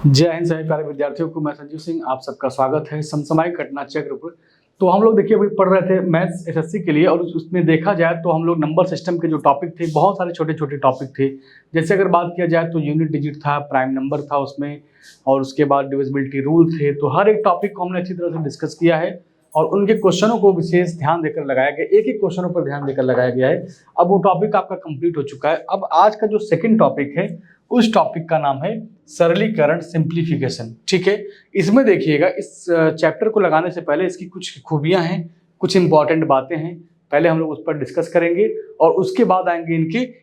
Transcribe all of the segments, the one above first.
जय हिंद सभी प्यारे विद्यार्थियों को। मैं संजीव सिंह, आप सबका स्वागत है समसामयिक घटना चक्र पर। तो हम लोग देखिए अभी पढ़ रहे थे मैथ्स एसएससी के लिए, और उसमें देखा जाए तो हम लोग नंबर सिस्टम के जो टॉपिक थे, बहुत सारे छोटे छोटे टॉपिक थे। जैसे अगर बात किया जाए तो यूनिट डिजिट था, प्राइम नंबर था उसमें, और उसके बाद डिविजिबिलिटी रूल थे। तो हर एक टॉपिक को हमने अच्छी तरह से डिस्कस किया है और उनके क्वेश्चनों को विशेष ध्यान देकर लगाया गया, एक एक क्वेश्चनों पर ध्यान देकर लगाया गया है। अब वो टॉपिक आपका कंप्लीट हो चुका है। अब आज का जो सेकंड टॉपिक है, उस टॉपिक का नाम है सरलीकरण, सिंप्लीफिकेशन। ठीक है, इसमें देखिएगा, इस चैप्टर को लगाने से पहले इसकी कुछ खूबियां हैं, कुछ इंपॉर्टेंट बातें हैं। पहले हम लोग उस पर डिस्कस करेंगे और उसके बाद आएंगे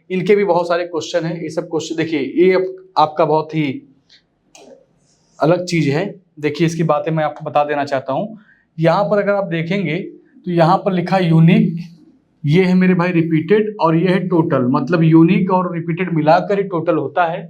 इनके भी बहुत सारे क्वेश्चन हैं। ये सब क्वेश्चन देखिए, ये आपका बहुत ही अलग चीज है। देखिए इसकी बातें मैं आपको बता देना चाहता हूँ। यहाँ पर अगर आप देखेंगे तो यहाँ पर लिखा यूनिक, ये है मेरे भाई रिपीटेड, और ये है टोटल। मतलब यूनिक और रिपीटेड मिलाकर ही टोटल होता है।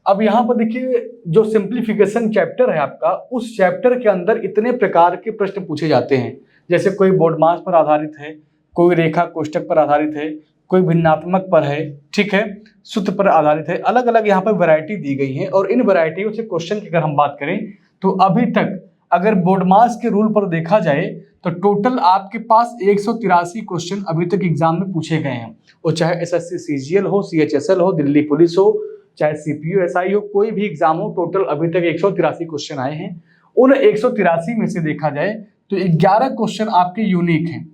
अब यहाँ पर देखिए, जो सिंप्लीफिकेशन चैप्टर है आपका, उस चैप्टर के अंदर इतने प्रकार के प्रश्न पूछे जाते हैं। जैसे कोई बोर्ड मास पर आधारित है, कोई रेखा कोष्ठक पर आधारित है, कोई भिन्नात्मक पर है, ठीक है, सूत्र पर आधारित है। अलग अलग यहाँ पर वैरायटी दी गई है और इन वैरायटियों से क्वेश्चन की अगर हम बात करें तो अभी तक अगर बोर्ड मास के रूल पर देखा जाए तो टोटल आपके पास 183 क्वेश्चन अभी तक एग्जाम में पूछे गए हैं। वो चाहे एसएससी सीजीएल हो, सीएचएसएल हो, दिल्ली पुलिस हो, चाहे सीपीयू एसआई हो, कोई भी एग्जाम हो, टोटल अभी तक 183 क्वेश्चन आए हैं। उन 183 में से देखा जाए तो 11 क्वेश्चन आपके यूनिक हैं।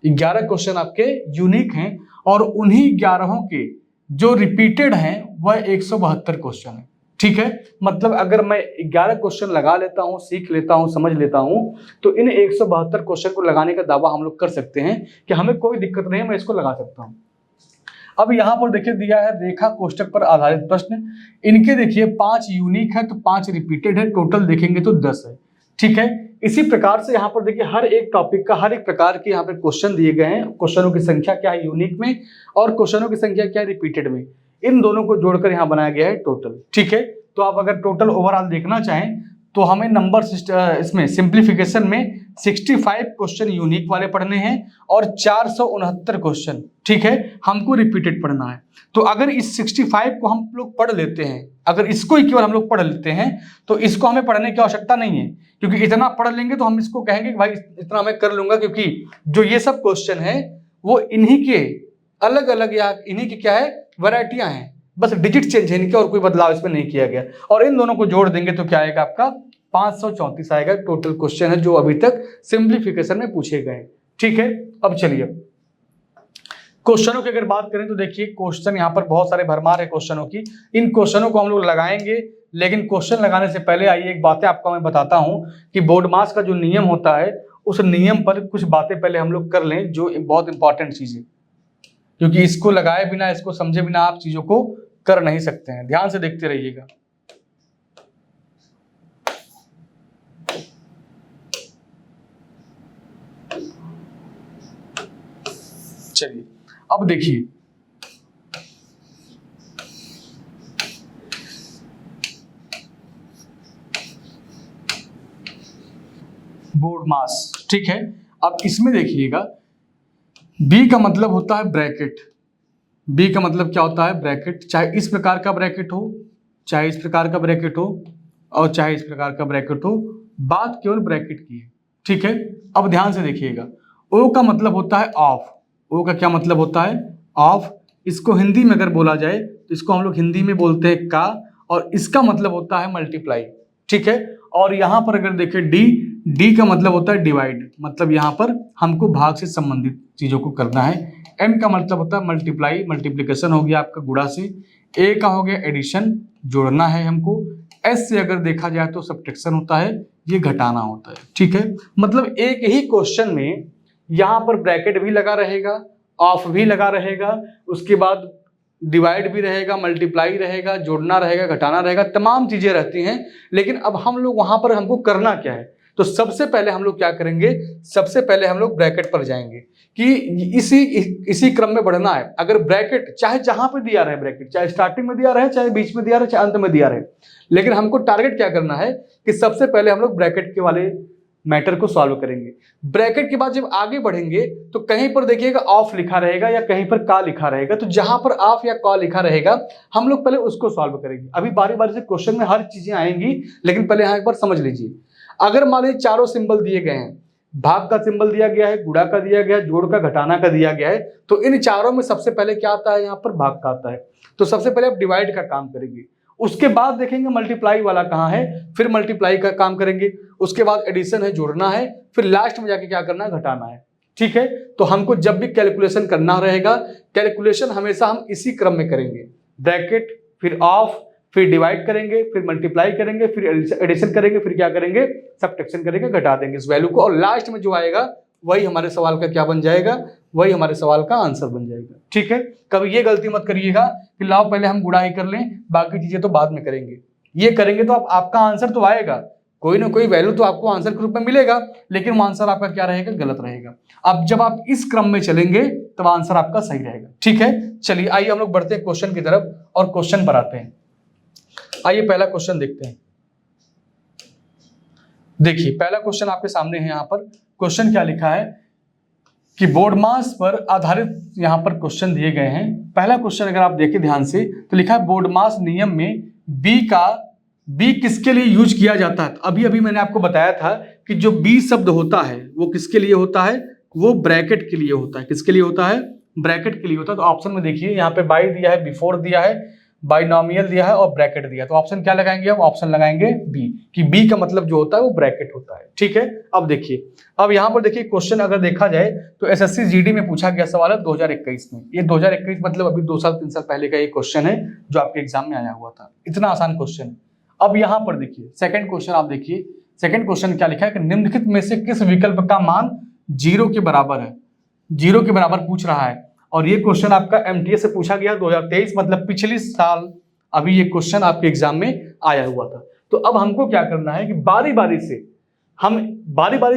11 क्वेश्चन आपके यूनिक हैं और उन्हीं 11 के जो रिपीटेड हैं वह 172 क्वेश्चन है। ठीक है, मतलब अगर मैं 11 क्वेश्चन लगा लेता हूं, सीख लेता हूं, समझ लेता हूं, तो इन 172 क्वेश्चन को लगाने का दावा हम लोग कर सकते हैं कि हमें कोई दिक्कत नहीं है, मैं इसको लगा सकता हूं। अब यहाँ पर देखिए दिया है रेखा कोष्ठक पर आधारित प्रश्न। इनके देखिए 5 यूनिक है तो 5 रिपीटेड है, टोटल देखेंगे तो 10 है। ठीक है, इसी प्रकार से यहाँ पर देखिए हर एक टॉपिक का, हर एक प्रकार के यहाँ पे क्वेश्चन दिए गए हैं। क्वेश्चनों की संख्या क्या है यूनिक में और क्वेश्चनों की संख्या क्या है रिपीटेड में, इन दोनों को जोड़कर यहाँ बनाया गया है टोटल। ठीक है, तो आप अगर टोटल ओवरऑल देखना चाहें तो हमें नंबर इसमें सिंप्लीफिकेशन में 65 क्वेश्चन यूनिक वाले पढ़ने हैं और 469 क्वेश्चन, ठीक है, हमको रिपीटेड पढ़ना है। तो अगर इस 65 को हम लोग पढ़ लेते हैं, अगर इसको ही केवल हम लोग पढ़ लेते हैं तो इसको हमें पढ़ने की आवश्यकता नहीं है, क्योंकि इतना पढ़ लेंगे तो हम इसको कहेंगे कि भाई इतना मैं कर लूंगा, क्योंकि जो ये सब क्वेश्चन है वो इन्हीं के अलग अलग या इन्हीं की क्या है वैरायटियां हैं, बस डिजिट चेंज है इनके और कोई बदलाव इसमें नहीं किया गया। और इन दोनों को जोड़ देंगे तो क्या आएगा आपका 534 आएगा। टोटल क्वेश्चन है जो अभी तक सिंप्लीफिकेशन में पूछे गए। ठीक है, अब चलिए क्वेश्चनों की अगर बात करें तो देखिए क्वेश्चन यहाँ पर बहुत सारे भरमार है क्वेश्चनों की। इन क्वेश्चनों को हम लोग लगाएंगे, लेकिन क्वेश्चन लगाने से पहले आइए एक बातें आपको मैं बताता हूं कि बोर्ड मास का जो नियम होता है उस नियम पर कुछ बातें पहले हम लोग कर लें, जो बहुत इंपॉर्टेंट चीज है, क्योंकि इसको लगाए बिना, इसको समझे बिना आप चीजों को कर नहीं सकते हैं। ध्यान से देखते रहिएगा। चलिए अब देखिए, बोर्ड मास, ठीक है। अब इसमें देखिएगा बी का मतलब होता है ब्रैकेट। बी का मतलब क्या होता है ब्रैकेट, चाहे इस प्रकार का ब्रैकेट हो, चाहे इस प्रकार का ब्रैकेट हो, और चाहे इस प्रकार का ब्रैकेट हो, बात केवल ब्रैकेट की है। ठीक है, अब ध्यान से देखिएगा, ओ का मतलब होता है ऑफ। ओ का क्या मतलब होता है ऑफ। इसको हिंदी में अगर बोला जाए तो इसको हम लोग हिंदी में बोलते हैं का, और इसका मतलब होता है मल्टीप्लाई। ठीक है, और यहां पर अगर देखें डी, डी का मतलब होता है डिवाइड, मतलब यहां पर हमको भाग से संबंधित चीजों को करना है। एम का मतलब होता है मल्टीप्लाई, मल्टीप्लिकेशन हो गया आपका गुणा से। ए का हो गया एडिशन, जोड़ना है हमको। एस से अगर देखा जाए तो सब्ट्रैक्शन होता है, ये घटाना होता है। ठीक है, मतलब एक ही क्वेश्चन में यहाँ पर ब्रैकेट भी लगा रहेगा, ऑफ भी लगा रहेगा, उसके बाद डिवाइड भी रहेगा, मल्टीप्लाई रहेगा, जोड़ना रहेगा, घटाना रहेगा, तमाम चीजें रहती हैं। लेकिन अब हम लोग वहां पर हमको करना क्या है, तो सबसे पहले हम लोग क्या करेंगे, सबसे पहले हम लोग ब्रैकेट पर जाएंगे कि इसी क्रम में बढ़ना है। अगर ब्रैकेट चाहे जहां पे दिया रहे, ब्रैकेट चाहे स्टार्टिंग में दिया रहे, चाहे बीच में दिया रहे, चाहे अंत में दिया रहे, लेकिन हमको टारगेट क्या करना है कि सबसे पहले हम लोग ब्रैकेट के वाले मैटर को सॉल्व करेंगे। ब्रैकेट के बाद जब आगे बढ़ेंगे तो कहीं पर देखिएगा ऑफ लिखा रहेगा या कहीं पर का लिखा रहेगा, तो जहां पर ऑफ या का लिखा रहेगा हम लोग पहले उसको सॉल्व करेंगे। अभी बारी बारी से क्वेश्चन में हर चीजें आएंगी, लेकिन पहले यहाँ एक बार समझ लीजिए। अगर मान लीजिए चारों सिंबल दिए गए हैं, भाग का सिंबल दिया गया है, गुणा का दिया गया है, जोड़ का घटाना का दिया गया है, तो इन चारों में सबसे पहले क्या आता है, यहाँ पर भाग का आता है। तो सबसे पहले आप डिवाइड का काम करेंगे, उसके बाद देखेंगे मल्टीप्लाई वाला कहाँ है, फिर मल्टीप्लाई का काम करेंगे, उसके बाद एडिशन है, जोड़ना है, फिर लास्ट में जाके क्या करना है, घटाना है। ठीक है, तो हमको जब भी कैलकुलेशन करना रहेगा, कैलकुलेशन हमेशा हम इसी क्रम में करेंगे, ब्रैकेट, फिर ऑफ, फिर डिवाइड करेंगे, फिर मल्टीप्लाई करेंगे, फिर एडिशन करेंगे, फिर क्या करेंगे, सब्ट्रैक्शन करेंगे, घटा देंगे इस वैल्यू को, और लास्ट में जो आएगा वही हमारे सवाल का क्या बन जाएगा, वही हमारे सवाल का आंसर बन जाएगा। ठीक है, कभी ये गलती मत करिएगा कि लाओ पहले हम गुणा ही कर लें, बाकी चीजें तो बाद में करेंगे। ये करेंगे तो आपका आंसर तो आएगा, कोई ना कोई वैल्यू तो आपको आंसर के रूप में मिलेगा, लेकिन वो आंसर आपका क्या रहेगा, गलत रहेगा। अब जब आप इस क्रम में चलेंगे तब आंसर आपका सही रहेगा। ठीक है, चलिए आइए हम लोग बढ़ते हैं क्वेश्चन की तरफ और क्वेश्चन पर आते हैं। आइए पहला क्वेश्चन देखते हैं। देखिए पहला क्वेश्चन आपके सामने है। यहाँ पर क्वेश्चन क्या लिखा है कि बोर्ड मास पर आधारित यहाँ पर क्वेश्चन दिए गए हैं। पहला क्वेश्चन अगर आप देखें ध्यान से तो लिखा है बोर्ड मास नियम में बी किसके लिए यूज किया जाता है। अभी अभी मैंने आपको बताया था कि जो बी शब्द होता है वो किसके लिए होता है, वो ब्रैकेट के लिए होता है। किसके लिए होता है, ब्रैकेट के लिए होता है। तो ऑप्शन में देखिए यहाँ पे बाई दिया है, बिफोर दिया है, बाइनोमियल दिया है और ब्रैकेट दिया है। तो ऑप्शन क्या लगाएंगे, हम ऑप्शन लगाएंगे बी, कि बी का मतलब जो होता है वो ब्रैकेट होता है। ठीक है, अब देखिए, अब यहाँ पर देखिए क्वेश्चन अगर देखा जाए तो एसएससी जीडी में पूछा गया सवाल है 2021 में। ये 2021 मतलब अभी 2 साल 3 साल पहले का ये क्वेश्चन है जो आपके एग्जाम में आया हुआ था। इतना आसान क्वेश्चन है। अब यहाँ पर देखिए सेकंड क्वेश्चन, आप देखिए सेकंड क्वेश्चन क्या लिखा है कि निम्नलिखित में से किस विकल्प का मान 0 के बराबर है। 0 के बराबर पूछ रहा है, और ये क्वेश्चन आपका एमटीएस से पूछा गया 2023 मतलब पिछले साल अभी ये क्वेश्चन आपके एग्जाम में आया हुआ था। तो अब हमको क्या करना है कि बारी बारी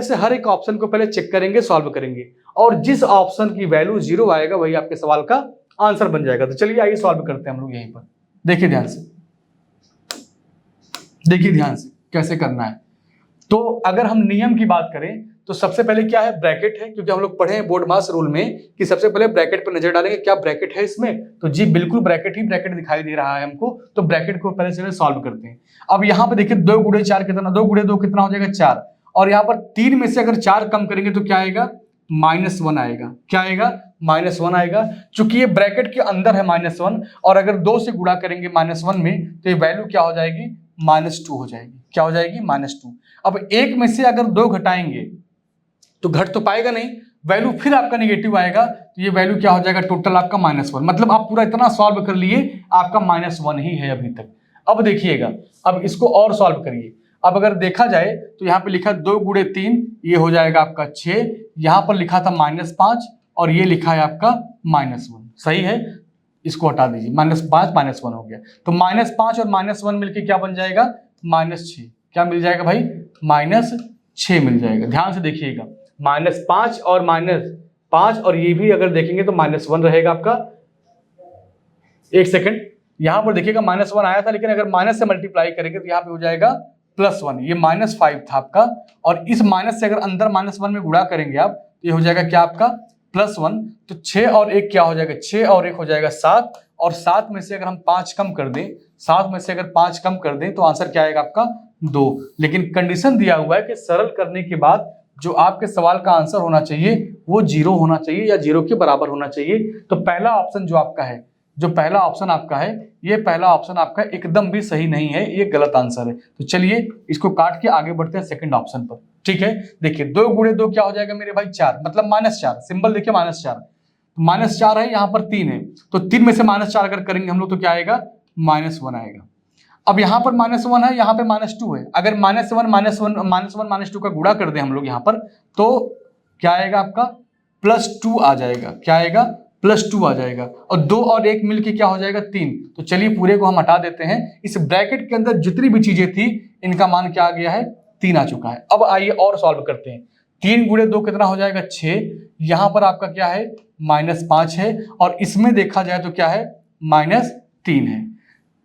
से हर एक ऑप्शन को पहले चेक करेंगे, सॉल्व करेंगे, और जिस ऑप्शन की वैल्यू 0 आएगा वही आपके सवाल का आंसर बन जाएगा। तो चलिए आइए सॉल्व करते हैं हम लोग। यहीं पर देखिए ध्यान से, देखिए ध्यान से कैसे करना है। तो अगर हम नियम की बात करें तो सबसे पहले क्या है, ब्रैकेट है, क्योंकि हम लोग पढ़े हैं बोर्ड मास रूल में कि सबसे पहले ब्रैकेट पर नजर डालेंगे, क्या ब्रैकेट है इसमें, तो जी बिल्कुल ब्रैकेट ही ब्रैकेट दिखाई दे रहा है हमको। तो ब्रैकेट को पहले से सॉल्व करते हैं। अब यहाँ पे देखिए 2 गुणे 4 कितना, 2 गुणे 2 कितना हो जाएगा 4, और यहाँ पर 3 में से अगर 4 कम करेंगे तो क्या आएगा, -1 आएगा। क्या आएगा, -1 आएगा। चूंकि ये ब्रैकेट के अंदर है -1, और अगर 2 से गुणा करेंगे -1 में तो ये वैल्यू क्या हो जाएगी, -2 हो जाएगी। क्या हो जाएगी, -2। अब 1 में से अगर 2 घटाएंगे तो घट तो पाएगा नहीं, वैल्यू फिर आपका नेगेटिव आएगा, तो ये वैल्यू क्या हो जाएगा, टोटल आपका -1। मतलब आप पूरा इतना सॉल्व कर लिए, आपका -1 ही है अभी तक। अब देखिएगा, अब इसको और सॉल्व करिए। अब अगर देखा जाए तो यहाँ पे लिखा 2 गुणे 3, ये हो जाएगा आपका 6, यहाँ पर लिखा था -5 और ये लिखा है आपका -1। सही है, इसको हटा दीजिए, -5 -1 हो गया। तो -5 और -1 मिलके क्या बन जाएगा, -6। क्या मिल जाएगा भाई, -6 मिल जाएगा। ध्यान से देखिएगा, -5 और -5 और ये भी अगर देखेंगे तो -1 रहेगा आपका। एक सेकंड, यहां पर देखिएगा -1 आया था, लेकिन अगर माइनस से मल्टीप्लाई करेंगे तो यहाँ पे हो जाएगा +1। ये -5 था आपका, और इस माइनस से अगर अंदर -1 में गुणा करेंगे आप तो ये हो जाएगा क्या आपका, +1। तो 6 और 1 क्या हो जाएगा, 6 और 1 हो जाएगा 7, और 7 में से अगर हम 5 कम कर दें, 7 में से अगर 5 कम कर दें तो आंसर क्या आएगा आपका, 2। लेकिन कंडीशन दिया हुआ है कि सरल करने के बाद जो आपके सवाल का आंसर होना चाहिए वो 0 होना चाहिए या 0 के बराबर होना चाहिए। तो पहला ऑप्शन जो आपका है, जो पहला ऑप्शन आपका है, ये पहला ऑप्शन आपका एकदम भी सही नहीं है, ये गलत आंसर है। तो चलिए इसको काट के आगे बढ़ते हैं सेकंड ऑप्शन पर। ठीक है, देखिए 2 गुणे 2 क्या हो जाएगा मेरे भाई, 4, मतलब -4। सिंबल देखिए -4, -4 है, यहाँ पर 3 है, तो 3 में से -4 अगर करेंगे हम लोग तो क्या आएगा, -1 आएगा। अब यहाँ पर -1 है, यहाँ पे -2 है। अगर -1 -2 का गुणा कर दें हम लोग यहाँ पर, तो क्या आएगा आपका, +2 आ जाएगा। क्या आएगा, +2 आ जाएगा। और 2 और 1 मिलके क्या हो जाएगा, 3। तो चलिए पूरे को हम हटा देते हैं। इस ब्रैकेट के अंदर जितनी भी चीजें थी इनका मान क्या आ गया है, 3 आ चुका है। अब आइए और सॉल्व करते हैं। 3 गुणे 2 कितना हो जाएगा, 6। यहाँ पर आपका क्या है, -5 है, और इसमें देखा जाए तो क्या है, -3 है।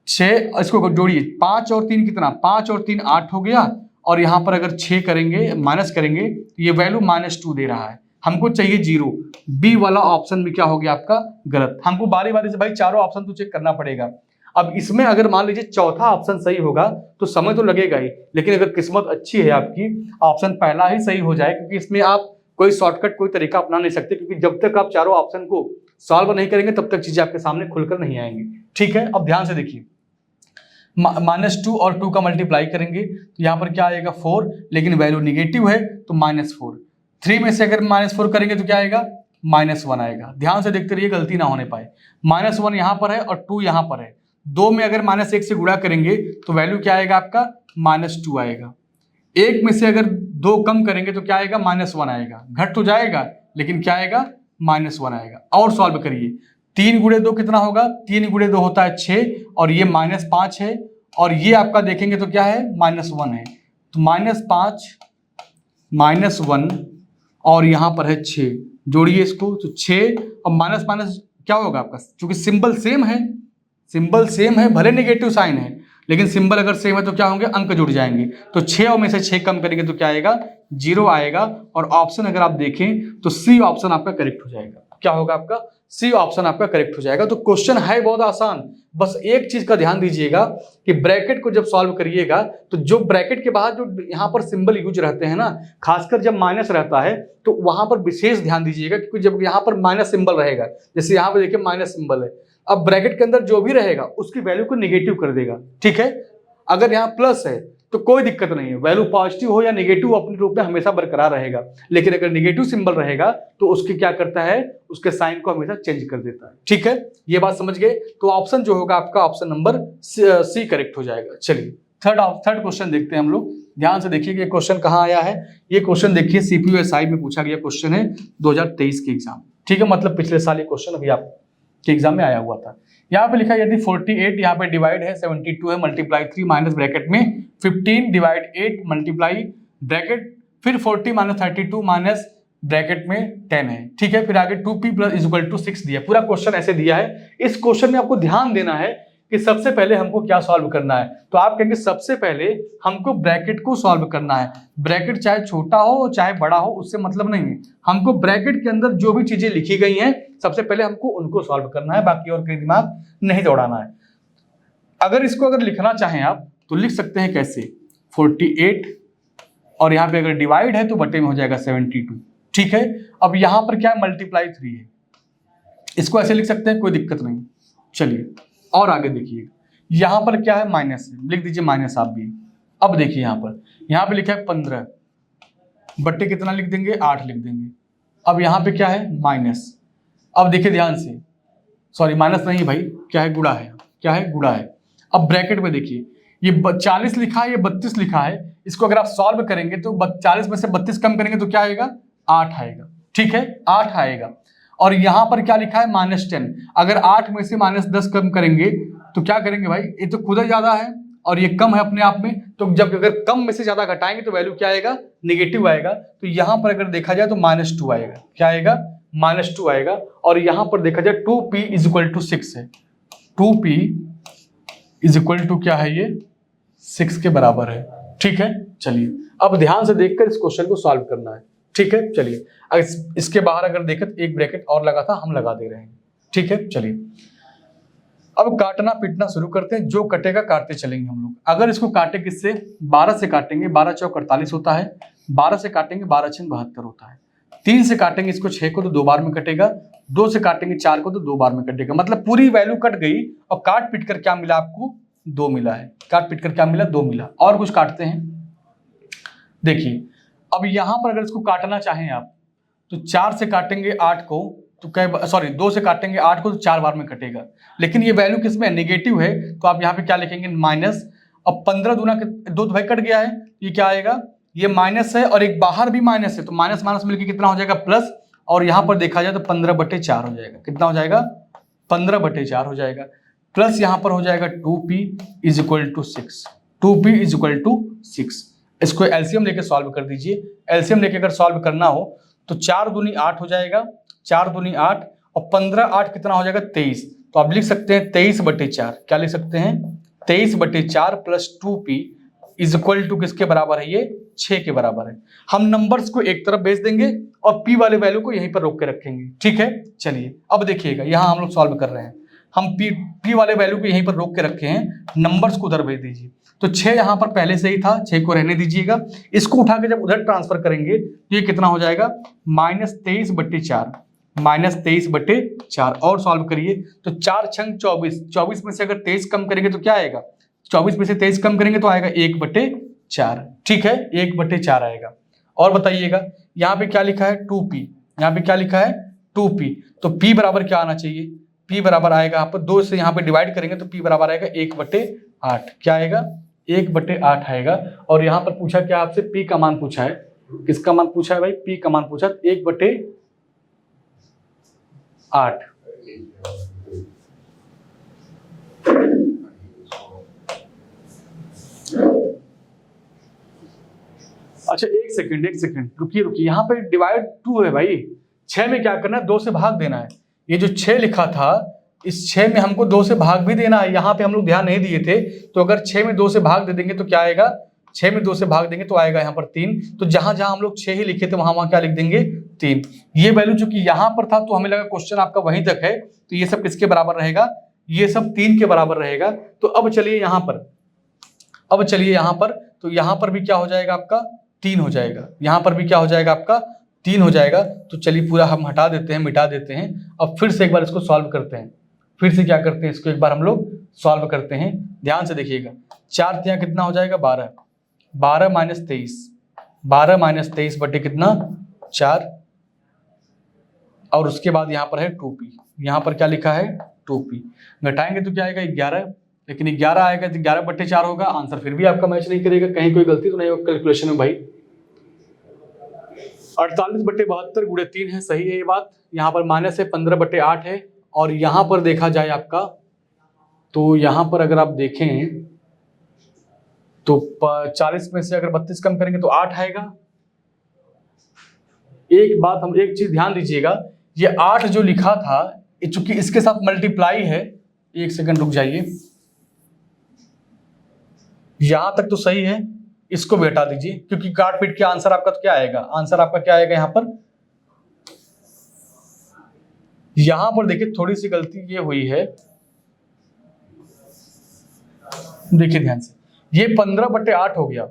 6, इसको जोड़िए, 5 और 3 कितना, 5 और 3 8 हो गया, और यहाँ पर अगर 6 करेंगे माइनस करेंगे तो ये वैल्यू -2 दे रहा है, हमको चाहिए 0। बी वाला ऑप्शन भी क्या हो गया आपका गलत। हमको बारी बारी से भाई चारों ऑप्शन तो चेक करना पड़ेगा। अब इसमें अगर मान लीजिए चौथा ऑप्शन सही होगा तो समय तो लगेगा ही, लेकिन अगर किस्मत अच्छी है आपकी ऑप्शन पहला ही सही हो जाए, क्योंकि इसमें आप कोई शॉर्टकट कोई तरीका अपना नहीं सकते, क्योंकि जब तक आप चारों ऑप्शन को सॉल्व नहीं करेंगे तब तक चीजें आपके सामने खुलकर नहीं आएंगी। ठीक है, अब ध्यान से देखिए, -2 और 2 का मल्टीप्लाई करेंगे तो यहाँ पर क्या आएगा 4, लेकिन वैल्यू निगेटिव है तो -4। 3 में से अगर -4 करेंगे तो क्या आएगा -1 आएगा। ध्यान से देखते रहिए गलती ना होने पाए। -1 यहाँ पर है और 2 यहाँ पर है, 2 में अगर -1 से गुणा करेंगे तो वैल्यू क्या आएगा आपका -2 आएगा। 1 में से अगर 2 कम करेंगे तो क्या आएगा -1 आएगा, घट तो जाएगा लेकिन क्या आएगा -1 आएगा। और सॉल्व करिए, 3 गुणे 2 कितना होगा, 3 गुणे 2 होता है 6 और ये -5 है और ये आपका देखेंगे तो क्या है -1 है, तो -5 -1 और यहाँ पर है 6, जोड़िए इसको तो 6 और माइनस माइनस क्या होगा आपका, क्योंकि सिंबल सेम है, सिंबल सेम है, भले नेगेटिव साइन है लेकिन सिंबल अगर सेम है तो क्या होंगे अंक जुड़ जाएंगे। तो 6 में से 6 कम करेंगे तो क्या आएगा 0 आएगा। और ऑप्शन अगर आप देखें तो सी ऑप्शन आपका करेक्ट हो जाएगा। क्या होगा आपका सी ऑप्शन आपका करेक्ट हो जाएगा। तो क्वेश्चन है बहुत आसान, बस एक चीज का ध्यान दीजिएगा कि ब्रैकेट को जब सॉल्व करिएगा तो जो ब्रैकेट के बाहर जो यहाँ पर सिंबल यूज रहते हैं ना, खासकर जब माइनस रहता है तो वहां पर विशेष ध्यान दीजिएगा, क्योंकि जब यहाँ पर माइनस सिंबल रहेगा, जैसे यहाँ पर देखिए माइनस सिंबल है, अब ब्रैकेट के अंदर जो भी रहेगा उसकी वैल्यू को निगेटिव कर देगा। ठीक है, अगर यहाँ प्लस है तो कोई दिक्कत नहीं है, वैल्यू पॉजिटिव हो या निगेटिव अपने रूप में हमेशा बरकरार रहेगा, लेकिन अगर निगेटिव सिंबल रहेगा तो उसकी क्या करता है, उसके साइन को हमेशा चेंज कर देता है। ठीक है, ये बात समझ गए। तो ऑप्शन जो होगा आपका ऑप्शन नंबर सी करेक्ट हो जाएगा। चलिए थर्ड क्वेश्चन देखते हैं हम लोग। ध्यान से देखिए कि ये क्वेश्चन कहाँ आया है। ये क्वेश्चन देखिए CPUSI में पूछा गया क्वेश्चन है 2023 के एग्जाम। ठीक है, मतलब पिछले साल ये क्वेश्चन अभी आपके एग्जाम में आया हुआ था। यहाँ पे लिखा है यदि 48 यहाँ पे डिवाइड है 72 है मल्टीप्लाई 3 माइनस ब्रैकेट में 15 डिवाइड 8 मल्टीप्लाई ब्रैकेट फिर 40 माइनस 32 माइनस ब्रैकेट में 10 है। ठीक है, फिर आगे 2p plus is equal to 6 दिया। पूरा क्वेश्चन ऐसे दिया है। इस क्वेश्चन में आपको ध्यान देना है कि सबसे पहले हमको क्या सॉल्व करना है। तो आप कहेंगे सबसे पहले हमको ब्रैकेट को सॉल्व करना है। ब्रैकेट चाहे छोटा हो चाहे बड़ा हो उससे मतलब नहीं है, हमको ब्रैकेट के अंदर जो भी चीजें लिखी गई हैं सबसे पहले हमको उनको सॉल्व करना है, बाकी और कोई दिमाग नहीं दौड़ाना है। अगर लिखना चाहें आप तो लिख सकते हैं कैसे, 48 और यहाँ पे अगर डिवाइड है तो बटे में हो जाएगा 72। ठीक है, अब यहाँ पर क्या है मल्टीप्लाई 3 है, इसको ऐसे लिख सकते हैं, कोई दिक्कत नहीं। चलिए और आगे देखिए, यहाँ पर क्या है माइनस है, लिख दीजिए माइनस आप भी। अब देखिए यहाँ पे लिखा है 15 बट्टे कितना लिख देंगे 8 लिख देंगे। अब यहाँ पे क्या है माइनस, अब देखिए ध्यान से, सॉरी माइनस नहीं भाई, क्या है गुणा है, क्या है गुणा है। अब ब्रैकेट में देखिए ये 40 लिखा है, ये 32 लिखा है, इसको अगर आप सॉल्व करेंगे तो 40 में से 32 कम करेंगे तो क्या आएगा 8 आएगा। ठीक है, 8 आएगा। और यहाँ पर क्या लिखा है -10, अगर 8 में से -10 कम करेंगे तो क्या करेंगे भाई, ये तो खुद ही ज्यादा है और ये कम है अपने आप में, तो जब अगर कम में से ज्यादा घटाएंगे तो वैल्यू क्या आएगा निगेटिव आएगा। तो यहाँ पर अगर देखा जाए तो -2 आएगा, क्या आएगा -2 आएगा। और यहाँ पर देखा जाए 2p इज इक्वल टू 6 है, 2p इज इक्वल टू क्या है ये 6 के बराबर है। ठीक है, चलिए अब ध्यान से देखकर इस क्वेश्चन को सॉल्व करना है। ठीक है, चलिए इसके बाहर अगर देखें तो एक ब्रैकेट और लगा था, हम लगा दे रहे हैं। ठीक है, चलिए अब काटना पीटना शुरू करते हैं, जो कटेगा काटते चलेंगे हम लोग। अगर इसको काटे किससे, 12 से काटेंगे, 12 चौक 48 होता है, 12 से काटेंगे 12 छंग 72 होता है, 3 से काटेंगे इसको 6 को तो 2 बार में कटेगा, 2 से काटेंगे 4 को तो 2 बार में कटेगा, मतलब पूरी वैल्यू कट गई और काट पीट कर क्या मिला आपको 2 मिला है, काट पीट कर क्या मिला 2 मिला। और कुछ काटते हैं, देखिए अब यहां पर अगर इसको काटना चाहें आप तो 4 से काटेंगे 8 को तो 2 से काटेंगे 8 को तो 4 बार में कटेगा, लेकिन ये वैल्यू किसमें नेगेटिव है तो आप यहाँ पे क्या लिखेंगे माइनस। अब 15 दूना 2 भाई कट गया है, ये क्या आएगा ये माइनस है और एक बाहर भी माइनस है, तो माइनस माइनस मिलकर कितना हो जाएगा प्लस। और यहाँ पर देखा जाए तो 15/4 हो जाएगा, कितना हो जाएगा 15/4 हो जाएगा, प्लस यहाँ पर हो जाएगा 2p is equal to 6, 2p is equal to 6। इसको एलसीएम लेके सॉल्व कर दीजिए। एलसीएम लेके अगर सॉल्व करना हो तो 4 दूनी 8 हो जाएगा, 4 दूनी 8 और 15 8 कितना हो जाएगा 23। तो आप लिख सकते हैं 23/4, क्या लिख सकते हैं 23/4 plus 2p is equal to किसके बराबर है, ये 6 के बराबर है। हम नंबर्स को एक तरफ भेज देंगे और p वाले वैल्यू को यहीं पर रोक के रखेंगे, ठीक है। चलिए अब देखिएगा, यहां हम लोग सॉल्व कर रहे हैं, हम p वाले वैल्यू को यहीं पर रोक के रखे हैं, नंबर्स को उधर भेज दीजिए। तो 6 यहां पर पहले से ही था, 6 को रहने दीजिएगा। इसको उठा के जब उधर ट्रांसफर करेंगे तो ये कितना हो जाएगा, -23/4, -23/4। और सॉल्व करिए तो 4 छंग 24, 24 में से अगर 23 कम करेंगे तो क्या आएगा, 24 में से 23 कम करेंगे तो आएगा 1/4, ठीक है, 1/4 आएगा। और बताइएगा यहाँ पे क्या लिखा है, 2p, यहाँ पे क्या लिखा है 2p, तो p बराबर क्या आना चाहिए, p बराबर आएगा यहाँ पर 2 से यहाँ पे डिवाइड करेंगे तो p बराबर आएगा 1/8, क्या आएगा 1/8 आएगा। और यहाँ पर पूछा क्या आपसे, p का मान पूछा है, किसका मान पूछा है भाई, p का मान पूछा 1/8। अच्छा एक सेकंड रुकिए, यहाँ पे डिवाइड 2 है भाई, 6 में क्या करना है, 2 से भाग देना है। ये जो 6 लिखा था, इस 6 में हमको 2 से भाग भी देना है, यहाँ पे हम लोग ध्यान नहीं दिए थे। तो अगर 6 में 2 से भाग दे देंगे तो क्या आएगा, 6 में 2 से भाग देंगे तो आएगा यहाँ पर 3। तो जहां जहां हम लोग 6 ही लिखे थे वहां क्या लिख देंगे, 3। ये वैल्यू चूंकि यहाँ पर था तो हमें लगा क्वेश्चन आपका वहीं तक है, तो ये सब किसके बराबर रहेगा, ये सब 3 के बराबर रहेगा। तो अब चलिए यहाँ पर, तो यहाँ पर भी क्या हो जाएगा आपका 3 हो जाएगा, यहाँ पर भी क्या हो जाएगा आपका 3 हो जाएगा। तो चलिए पूरा हम हटा देते हैं, मिटा देते हैं। अब फिर से एक बार इसको सॉल्व करते हैं, फिर से क्या करते हैं, इसको एक बार हम लोग सॉल्व करते हैं। ध्यान से देखिएगा, 4 तिया कितना हो जाएगा 12, 12 - 23, 12 - 23 बटे कितना 4, और उसके बाद यहाँ पर है 2p, यहाँ पर क्या लिखा है 2p, घटाएंगे तो क्या आएगा 11, लेकिन 11 आएगा तो 11/4 होगा। आंसर फिर भी आपका मैच नहीं करेगा, कहीं कोई गलती तो नहीं होगी कैलकुलेशन में भाई। 48/72 गुणे 3 है, सही है ये बात। यहाँ पर माइनस है, 15/8 है। और यहाँ पर देखा जाए आपका, तो यहाँ पर अगर आप देखें तो 40 में से अगर 32 कम करेंगे तो 8 आएगा। एक चीज ध्यान दीजिएगा, ये 8 जो लिखा था, चूंकि इसके साथ मल्टीप्लाई है, एक सेकंड रुक जाइए, यहां तक तो सही है, इसको भी हटा दीजिए, क्योंकि काट पीट के आंसर आपका तो क्या आएगा, आंसर आपका क्या आएगा यहां पर देखिए थोड़ी सी गलती ये हुई है, देखिए ध्यान से, ये 15/8 हो गया।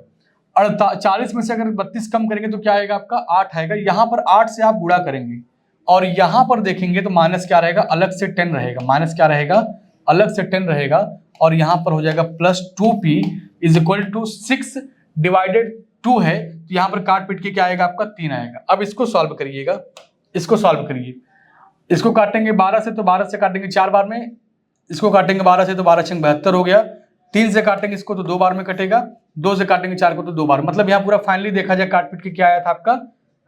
40 में से अगर 32 कम करेंगे तो क्या आएगा आपका 8 आएगा। यहां पर 8 से आप गुणा करेंगे और यहां पर देखेंगे तो माइनस क्या रहेगा, अलग से 10 रहेगा, माइनस क्या रहेगा, अलग से 10 रहेगा। और यहां पर हो जाएगा +2p इज इक्वल टू 6/2 है, तो यहां पर काट पीट के क्या आएगा आपका 3 आएगा। अब इसको सॉल्व करिएगा, इसको सॉल्व करिए, इसको काटेंगे 12 से, तो 12 से काटेंगे 4 बार में, इसको काटेंगे 12 से तो 12 छंग 72 हो गया। 3 से काटेंगे इसको तो 2 बार में कटेगा, 2 से काटेंगे 4 को तो 2 बार। मतलब यहाँ पूरा फाइनली देखा जाए काट पीट के क्या आया था आपका,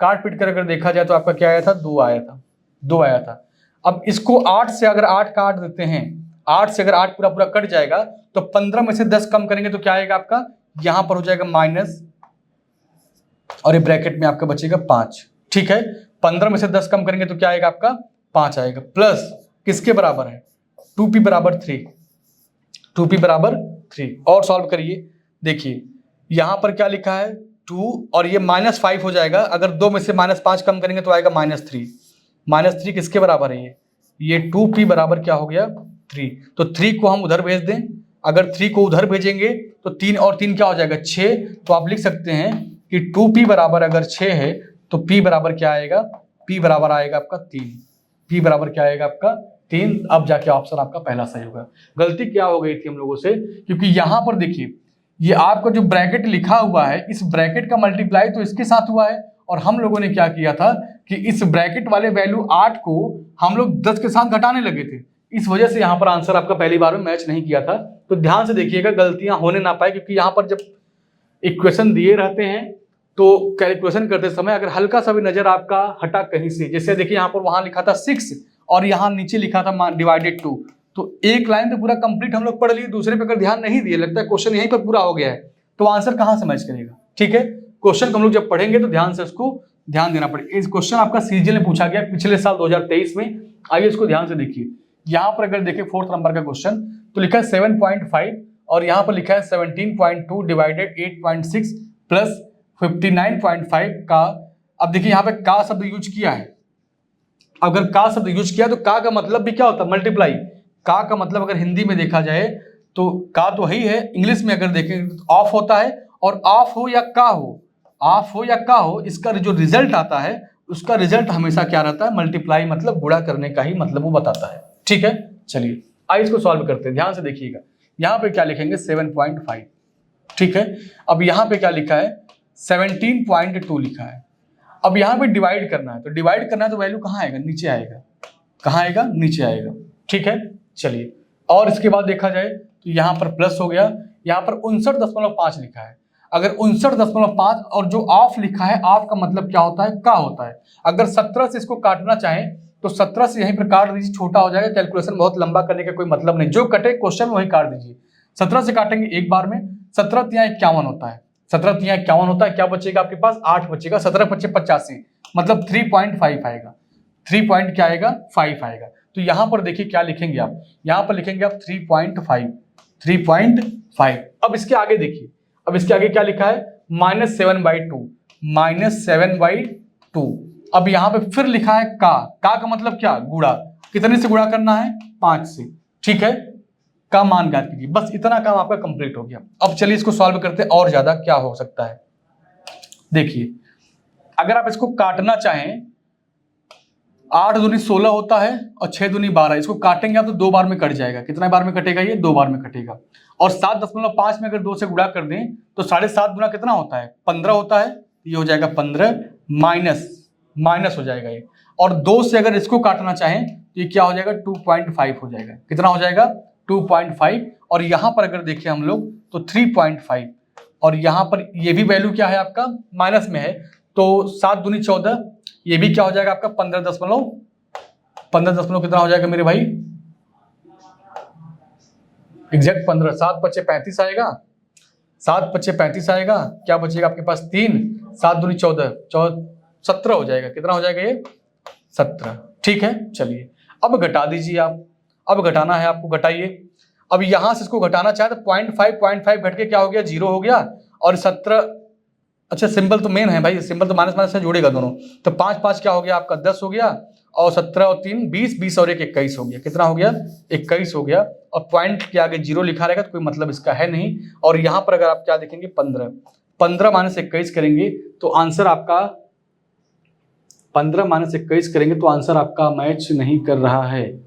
काट पीट कर अगर देखा जाए तो आपका क्या आया था, 2 आया था। अब इसको 8 से अगर 8 काट देते हैं, 8 से अगर 8 पूरा कट जाएगा तो 15 में से 10 कम करेंगे तो क्या आएगा आपका, यहाँ पर हो जाएगा माइनस, और ये ब्रैकेट में आपका बचेगा 5, ठीक है। 15 में से 10 कम करेंगे तो क्या आएगा आपका 5 आएगा, प्लस किसके बराबर है 2p बराबर 3, 2p बराबर 3। और सॉल्व करिए, देखिए यहां पर क्या लिखा है 2, और ये -5 हो जाएगा। अगर 2 में से -5 कम करेंगे तो आएगा -3, -3 किसके बराबर है, ये 2p बराबर क्या हो गया 3। तो 3 को हम उधर भेज दें, अगर 3 को उधर भेजेंगे तो 3 और 3 क्या हो जाएगा 6। तो आप लिख सकते हैं कि 2p बराबर अगर 6 है तो p बराबर क्या आएगा, p बराबर आएगा आपका 3, p बराबर क्या आएगा आपका 3। अब जाके ऑप्शन आपका पहला सही होगा। गलती क्या हो गई थी हम लोगों से, क्योंकि यहां पर देखिए ये आपका जो ब्रैकेट लिखा हुआ है, इस ब्रैकेट का मल्टीप्लाई तो इसके साथ हुआ है, और हम लोगों ने क्या किया था कि इस ब्रैकेट वाले वैल्यू 8 को हम लोग 10 के साथ घटाने लगे थे। इस वजह से यहाँ पर आंसर आपका पहली बार में मैच नहीं किया था। तो ध्यान से देखिएगा, गलतियां होने ना पाए, क्योंकि यहाँ पर जब इक्वेशन दिए रहते हैं तो कैलकुलेशन करते समय अगर हल्का सा भी नजर आपका हटा कहीं से, जैसे देखिए यहाँ पर वहां लिखा था 6 और यहाँ नीचे लिखा था /2, तो एक लाइन तो पूरा कंप्लीट हम लोग पढ़ लिए, दूसरे पे अगर ध्यान नहीं दिए, लगता है क्वेश्चन यहीं पर पूरा हो गया है, तो आंसर कहाँ से मैच करेगा, ठीक है। क्वेश्चन को हम लोग जब पढ़ेंगे तो ध्यान से उसको ध्यान देना पड़ेगा। इस क्वेश्चन आपका सीजीएल में पूछा गया पिछले साल 2023 में। आइए इसको ध्यान से देखिए, यहाँ पर अगर देखें 4th नंबर का क्वेश्चन तो लिखा है 7.5 और यहाँ पर लिखा है 17.2 डिवाइडेड 8.6 प्लस 59.5 का। अब देखिए यहाँ पे का शब्द यूज किया है, अगर का शब्द यूज किया तो का मतलब भी क्या होता है, मल्टीप्लाई। का मतलब अगर हिंदी में देखा जाए तो का तो ही है, इंग्लिश में अगर देखें तो ऑफ होता है, और ऑफ हो या का हो, ऑफ हो या का हो, इसका जो रिजल्ट आता है उसका रिजल्ट हमेशा क्या रहता है, मल्टीप्लाई, मतलब गुणा करने का ही मतलब वो बताता है। ठीक है, चलिए आइए इसको सॉल्व करते हैं। ध्यान से देखिएगा, यहाँ पे क्या लिखेंगे 7.5, ठीक है। अब यहाँ पे क्या लिखा है 17.2 लिखा है। अब यहाँ पे डिवाइड करना है, तो डिवाइड करना है तो वैल्यू कहाँ आएगा, नीचे आएगा। कहाँ आएगा, नीचे आएगा। ठीक है, चलिए और इसके बाद देखा जाए तो यहाँ पर प्लस हो गया, यहाँ पर 59.5 लिखा है। अगर 59.5 और जो ऑफ लिखा है, ऑफ का मतलब क्या होता है, का होता है। अगर 17 से इसको काटना चाहें तो 17 से यहीं पर काट दीजिए, छोटा हो जाएगा, कैलकुलेशन बहुत लंबा करने का कोई मतलब नहीं, जो कटे क्वेश्चन में वही काट दीजिए। 17 से काटेंगे एक बार में, 17 तिया 51 होता है, 17 तिया 51 होता है, क्या बचेगा आपके पास 8 बचेगा, 17 पच्चे 85, मतलब 3.5 आएगा, 3 पॉइंट क्या आएगा 5 आएगा। तो यहाँ पर देखिए क्या लिखेंगे आप, यहाँ पर लिखेंगे आप 3.5, 3.5। अब इसके आगे देखिए, अब इसके आगे क्या लिखा है -7/2, -7/2। अब यहाँ पे फिर लिखा है का मतलब क्या, गुणा, कितने से गुणा करना है, 5 से। ठीक है, का मान ज्ञात कीजिए, बस इतना काम आपका कंप्लीट हो गया। अब चलिए इसको सॉल्व करते हैं, और ज्यादा क्या हो सकता है। देखिए अगर आप इसको काटना चाहें, 8 दूनी 16 होता है और 6 दूनी 12, इसको काटेंगे आप तो 2 बार में कट जाएगा। कितना बार में कटेगा, ये 2 बार में कटेगा। और 7.5 में अगर 2 से गुणा कर दें तो 7.5 गुना कितना होता है, 15 होता है, ये हो जाएगा 15, माइनस हो जाएगा ये। और 2 से अगर इसको काटना चाहें तो ये क्या हो जाएगा 2.5 हो जाएगा। कितना हो जाएगा 2.5, और यहाँ पर अगर देखें हम लोग तो 3.5, और यहाँ पर ये भी वैल्यू क्या है आपका माइनस में है, तो 7 दूनी 14, ये भी क्या हो जाएगा आपका 15 कितना हो जाएगा मेरे भाई, एग्जैक्ट 15, 7 पच्चे 35 आएगा, 7 पच्चे 35 आएगा, क्या बचेगा आपके पास 3, 7 दूनी 14, 17 हो जाएगा। कितना हो जाएगा ये 17। ठीक है, चलिए अब घटा दीजिए आप, अब घटाना है आपको, घटाइए। अब यहां से इसको घटाना चाहे तो 0.5 घट के क्या हो गया 0 हो गया, और 17, अच्छा सिंबल तो मेन है भाई, सिंबल तो माइनस माइनस से जोड़ेगा दोनों, तो 5 5 क्या हो गया आपका 10 हो गया, और 17 और 3 20, 20 और 1 21 हो गया। कितना हो गया 21 हो गया, और पॉइंट के आगे 0 लिखा रहेगा तो कोई मतलब इसका है नहीं। और यहाँ पर अगर आप क्या देखेंगे 15 माइनस 21 करेंगे तो आंसर आपका 15 माइनस 21 करेंगे तो आंसर आपका मैच नहीं कर रहा है।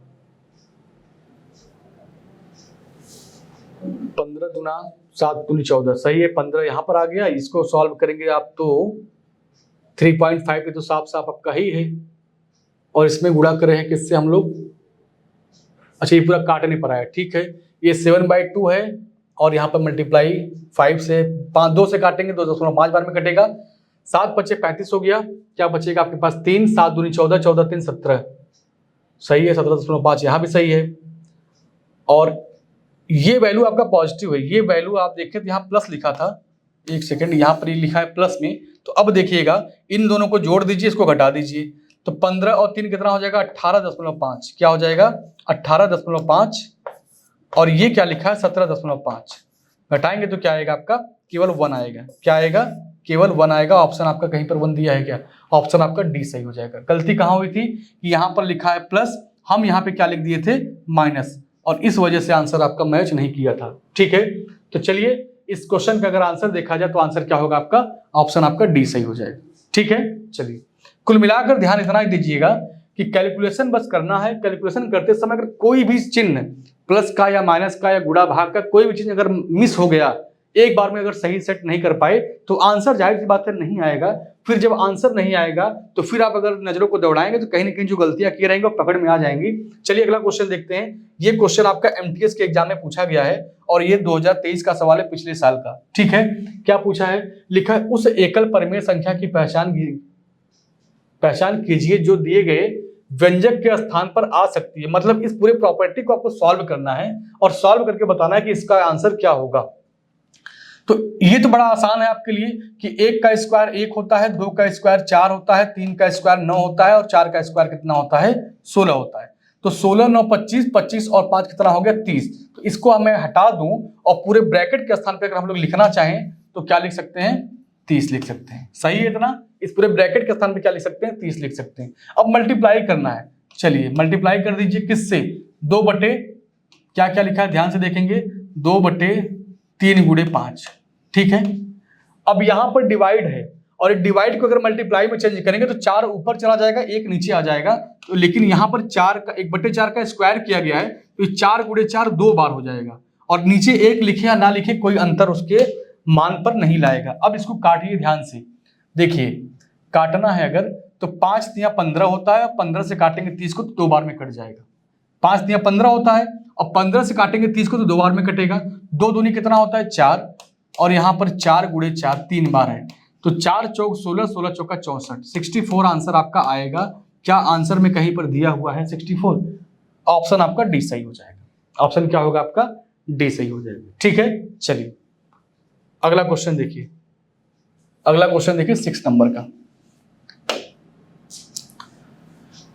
15 दूना 7 दूनी 14, सही है, 15 यहाँ पर आ गया। इसको सॉल्व करेंगे आप तो 3.5 पे तो साफ साफ आपका ही है, और इसमें गुणा कर रहे हैं किससे हम लोग, अच्छा ये पूरा काटने पर आया। ठीक है, ये 7/2 है, और यहाँ पर मल्टीप्लाई 5 से 2 से काटेंगे 2.5 बार में कटेगा, 7 पच्चे 35 हो गया, क्या बचेगा आपके पास 3, 7 दूनी 14, 14 3 17, सही है, 17.5 यहाँ भी सही है। और ये वैल्यू आपका पॉजिटिव है, ये वैल्यू आप देखें तो यहाँ प्लस लिखा था, एक सेकंड, यहाँ पर ये लिखा है प्लस में, तो अब देखिएगा इन दोनों को जोड़ दीजिए, इसको घटा दीजिए, तो 15 और 3 कितना हो जाएगा 18.5, क्या हो जाएगा 18.5, और ये क्या लिखा है 17.5, घटाएंगे तो क्या आएगा आपका केवल 1 आएगा। क्या आएगा, केवल 1 आएगा। ऑप्शन आपका कहीं पर 1 दिया है क्या, ऑप्शन आपका डी सही हो जाएगा। गलती कहाँ हुई थी कि यहाँ पर लिखा है प्लस, हम यहाँ पे क्या लिख दिए थे माइनस, और इस वजह से आंसर आपका मैच नहीं किया था। ठीक है, तो चलिए इस क्वेश्चन का अगर आंसर देखा जाए तो आंसर क्या होगा आपका, ऑप्शन आपका डी सही हो जाएगा। ठीक है, चलिए कुल मिलाकर ध्यान इतना ही दीजिएगा कि कैलकुलेशन बस करना है। कैलकुलेशन करते समय अगर कोई भी चिन्ह प्लस का या माइनस का या गुणा भाग का कोई भी चीज अगर मिस हो गया, एक बार में अगर सही सेट नहीं कर पाए तो आंसर जाहिर सी बात है नहीं आएगा। फिर जब आंसर नहीं आएगा तो फिर आप अगर नजरों को दौड़ाएंगे तो कहीं ना कहीं जो गलतियां किए रहेंगे वो पकड़ में आ जाएंगी। चलिए अगला क्वेश्चन देखते हैं। ये क्वेश्चन आपका एमटीएस के एग्जाम में पूछा गया है और ये 2023 का सवाल है, पिछले साल का। ठीक है, क्या पूछा है, लिखा है उस एकल परिमेय संख्या की पहचान कीजिए जो दिए गए व्यंजक के स्थान पर आ सकती है। मतलब इस पूरे प्रॉपर्टी को आपको सॉल्व करना है और सॉल्व करके बताना है कि इसका आंसर क्या होगा। तो ये तो बड़ा आसान है आपके लिए कि 1 का स्क्वायर 1 होता है, 2 का स्क्वायर 4 होता है, 3 का स्क्वायर 9 होता है और 4 का स्क्वायर कितना होता है 16 होता है। तो 16 9 25, 25 और 5 कितना हो गया 30। तो इसको हमें हटा दूं और पूरे ब्रैकेट के स्थान पे अगर हम लोग लिखना चाहें तो क्या लिख सकते हैं, 30 लिख सकते हैं। सही है इतना, इस पूरे ब्रैकेट के स्थान पे क्या लिख सकते हैं, 30 लिख सकते हैं। अब मल्टीप्लाई करना है, चलिए मल्टीप्लाई कर दीजिए किससे, 2 बटे क्या क्या लिखा है ध्यान से देखेंगे, 2 बटे 3 गुणे 5, ठीक है। अब यहां पर डिवाइड है और डिवाइड को अगर मल्टीप्लाई में चेंज करेंगे तो 4 ऊपर चला जाएगा, 1 नीचे आ जाएगा। तो लेकिन यहां पर 4 का 1/4 का स्क्वायर किया गया है, तो 4 गुणे 4 2 बार हो जाएगा और नीचे 1 लिखे या ना लिखे कोई अंतर उसके मान पर नहीं लाएगा। अब इसको काटिए ध्यान से, देखिए काटना है अगर तो 5 तिया 15 होता है, 15 से काटेंगे 30 को तो 2 बार में कट जाएगा। 5 तिया 15 होता है और 15 से काटेंगे 30 को तो 2 बार में कटेगा। 2 दूनी कितना होता है 4 और यहाँ पर 4 गुणे 4 3 बार है, तो 4 चौक 16, 16 चौका 64, 64 आंसर आपका आएगा। क्या आंसर में कहीं पर दिया हुआ है 64? ऑप्शन आपका डी सही हो जाएगा। ऑप्शन क्या होगा आपका, डी सही हो जाएगा, ठीक है। चलिए अगला क्वेश्चन देखिए, अगला क्वेश्चन देखिए 6 नंबर का।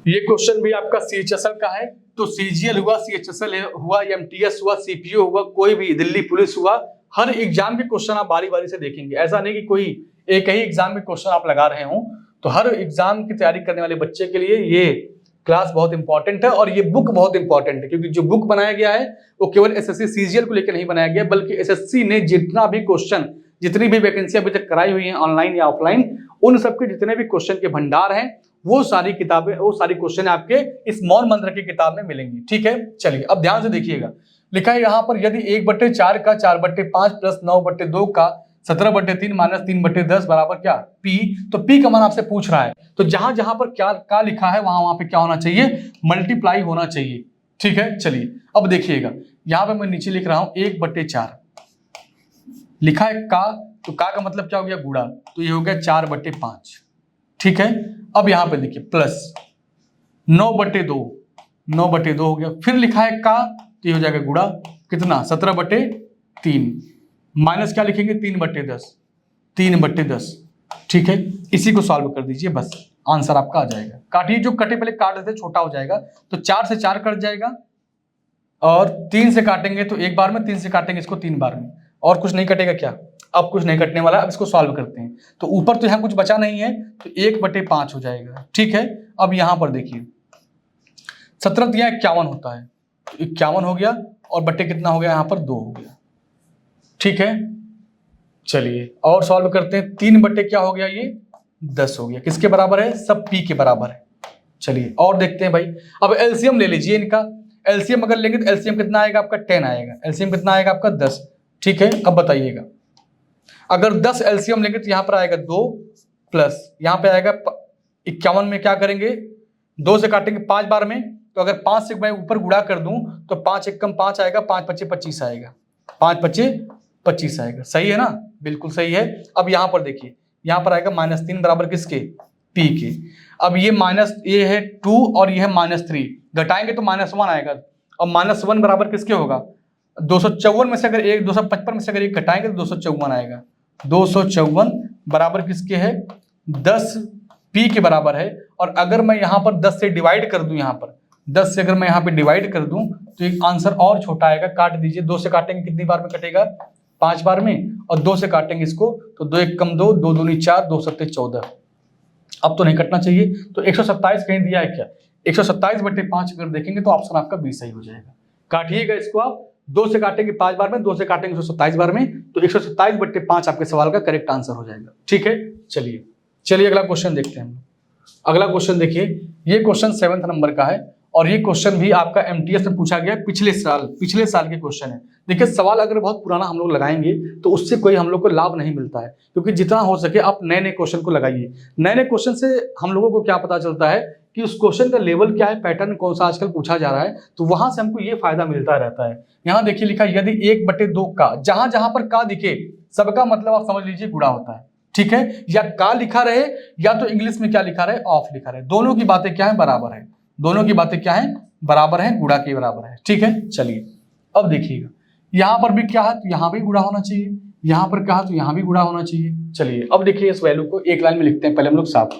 ये क्वेश्चन भी आपका सीएचएसएल का है, तो सीजीएल हुआ, सीएचएसएल हुआ, एमटीएस हुआ, सीपीओ हुआ, कोई भी दिल्ली पुलिस हुआ, हर एग्जाम के क्वेश्चन आप बारी बारी से देखेंगे। ऐसा नहीं कि कोई एक ही एग्जाम में क्वेश्चन आप लगा रहे हो, तो हर एग्जाम की तैयारी करने वाले बच्चे के लिए ये क्लास बहुत इंपॉर्टेंट है और ये बुक बहुत इंपॉर्टेंट है, क्योंकि जो बुक बनाया गया है वो केवल एसएससी सीजीएल को लेकर नहीं बनाया गया, बल्कि एसएससी ने जितना भी क्वेश्चन, जितनी भी वैकेंसी अभी तक कराई हुई है ऑनलाइन या ऑफलाइन, उन सबके जितने भी क्वेश्चन के भंडार हैं वो सारी किताबें, वो सारी क्वेश्चन आपके इस मौन मंत्र की किताब में मिलेंगी, ठीक है। चलिए अब ध्यान से देखिएगा, लिखा है यहाँ पर यदि 1/4 का 4/5 प्लस 9/2 का 17/3 माइनस 3/10 बराबर क्या P, तो P का मान आपसे पूछ रहा है, तो जहां जहां पर क्या लिखा है वहां पे क्या होना चाहिए, मल्टीप्लाई होना चाहिए, ठीक है। चलिए अब देखिएगा, यहाँ पे मैं नीचे लिख रहा हूं 1/4 लिखा है का, तो का मतलब क्या हो गया गुणा, तो ये हो गया 4/5, ठीक है। अब यहाँ पे देखिए प्लस 9/2, 9/2 हो गया, फिर लिखा है का, तो ये हो जाएगा गुणा कितना 17/3 माइनस क्या लिखेंगे 3/10, 3/10, ठीक है। इसी को सॉल्व कर दीजिए, बस आंसर आपका आ जाएगा। काटिए, जो कटे पहले काट देते छोटा हो जाएगा, तो 4 से 4 कट जाएगा और 3 से काटेंगे तो 1 बार में, 3 से काटेंगे इसको 3 बार में, और कुछ नहीं कटेगा क्या, अब कुछ नहीं कटने वाला। अब इसको सॉल्व करते हैं, तो ऊपर तो यहाँ कुछ बचा नहीं है, तो 1/5 हो जाएगा, ठीक है। अब यहाँ पर देखिए 17 तिया 51 होता है, तो 51 हो गया और बटे कितना हो गया यहाँ पर 2 हो गया, ठीक है। चलिए और सॉल्व करते हैं, 3 बटे क्या हो गया ये 10 हो गया, किसके बराबर है, सब P के बराबर है। चलिए और देखते हैं भाई, अब एलसीएम ले लीजिए इनका, एलसीएम अगर लेंगे तो एलसीएम कितना आएगा आपका 10 आएगा, एलसीएम कितना आएगा आपका 10, ठीक है। अब बताइएगा अगर 10 एलसीएम लेंगे तो यहाँ पर आएगा 2 प्लस यहाँ पे आएगा 51 में क्या करेंगे 2 से काटेंगे 5 बार में, तो अगर 5 से मैं ऊपर गुणा कर दूं तो 5 एकम 5 आएगा, 5 पच्चे 25 आएगा, 5 पच्चे 25 आएगा, सही है ना, बिल्कुल सही है। अब यहाँ पर देखिए, यहाँ पर आएगा -3 बराबर किसके, P के। अब ये माइनस, ये है 2 और ये है -3, घटाएंगे तो -1 आएगा, और -1 बराबर किसके होगा 254 में से अगर एक 255 में से अगर एक घटाएंगे तो 254 आएगा, 254 बराबर किसके है 10 P के बराबर है। और अगर मैं यहाँ पर 10 से डिवाइड कर दूं, यहाँ पर 10 से अगर मैं यहाँ पे डिवाइड कर दूं तो एक आंसर और छोटा आएगा, काट दीजिए, 2 से काटेंगे कितनी बार में कटेगा 5 बार में, और 2 से काटेंगे इसको तो 2 एक कम 2, 2 दूनी 4, 2 सत्ते 14, अब तो नहीं कटना चाहिए, तो 127 कहीं दिया है क्या, 127/5 अगर देखेंगे तो ऑप्शन आपका बी सही हो जाएगा। काटिएगा इसको आप, 2 से काटेंगे 5 बार में, 2 से काटेंगे 127 बार में, तो 127/5 आपके सवाल का करेक्ट आंसर हो जाएगा, ठीक है। चलिए अगला क्वेश्चन देखते हैं। अगला क्वेश्चन देखिए, ये क्वेश्चन 7th नंबर का है और ये क्वेश्चन भी आपका एमटीएस में पूछा गया, पिछले साल के क्वेश्चन है। देखिए सवाल अगर बहुत पुराना हम लोग लगाएंगे तो उससे कोई हम लोग को लाभ नहीं मिलता है, क्योंकि जितना हो सके आप नए नए क्वेश्चन को लगाइए। नए नए क्वेश्चन से हम लोगों को क्या पता चलता है कि उस क्वेश्चन का लेवल क्या है, पैटर्न कौन सा आजकल पूछा जा रहा है, तो वहां से हमको ये फायदा मिलता रहता है। यहाँ देखिए लिखा यदि 1/2 का, जहां जहां पर का दिखे सबका मतलब आप समझ लीजिए गुणा होता है, ठीक है। या का लिखा रहे या तो इंग्लिश में क्या लिखा रहे ऑफ लिखा रहे, दोनों की बातें क्या है बराबर है, दोनों की बातें क्या है बराबर है, गुणा के बराबर है, ठीक है। चलिए अब देखिएगा, यहाँ पर भी क्या है तो यहाँ भी गुणा होना चाहिए, यहाँ पर क्या है तो यहाँ भी गुणा होना चाहिए। चलिए अब देखिए इस वैल्यू को एक लाइन में लिखते हैं, पहले हम लोग साफ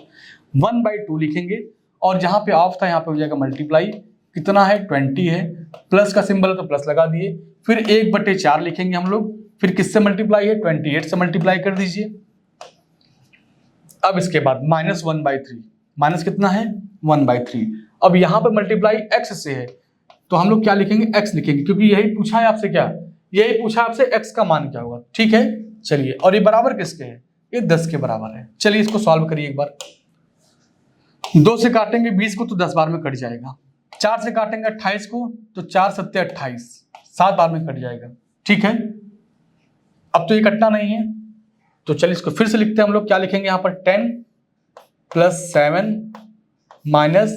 1/2 लिखेंगे और जहाँ पे ऑफ था यहाँ पे हो जाएगा मल्टीप्लाई, कितना है 20 है, प्लस का सिंबल है तो प्लस लगा दिए, फिर 1/4 लिखेंगे हम लोग, फिर किससे मल्टीप्लाई है 28 से मल्टीप्लाई कर दीजिए। अब इसके बाद -1/3, माइनस कितना है 1/3। अब यहां पर मल्टीप्लाई x से है तो हम लोग क्या लिखेंगे x लिखेंगे, क्योंकि यही पूछा है आपसे, क्या यही पूछा आपसे x का मान क्या होगा। ठीक है चलिए, और ये बराबर किसके है, ये 10 के बराबर है। चलिए इसको सॉल्व करिए एक बार। 2 से काटेंगे 20 को तो 10 बार में कट जाएगा, 4 से काटेंगे 28 को तो 4 7 28, 7 बार में कट जाएगा। ठीक है, अब तो ये कटना नहीं है तो चलिए इसको फिर से लिखते हैं हम लोग। क्या लिखेंगे यहाँ पर 10 + 7 - 1,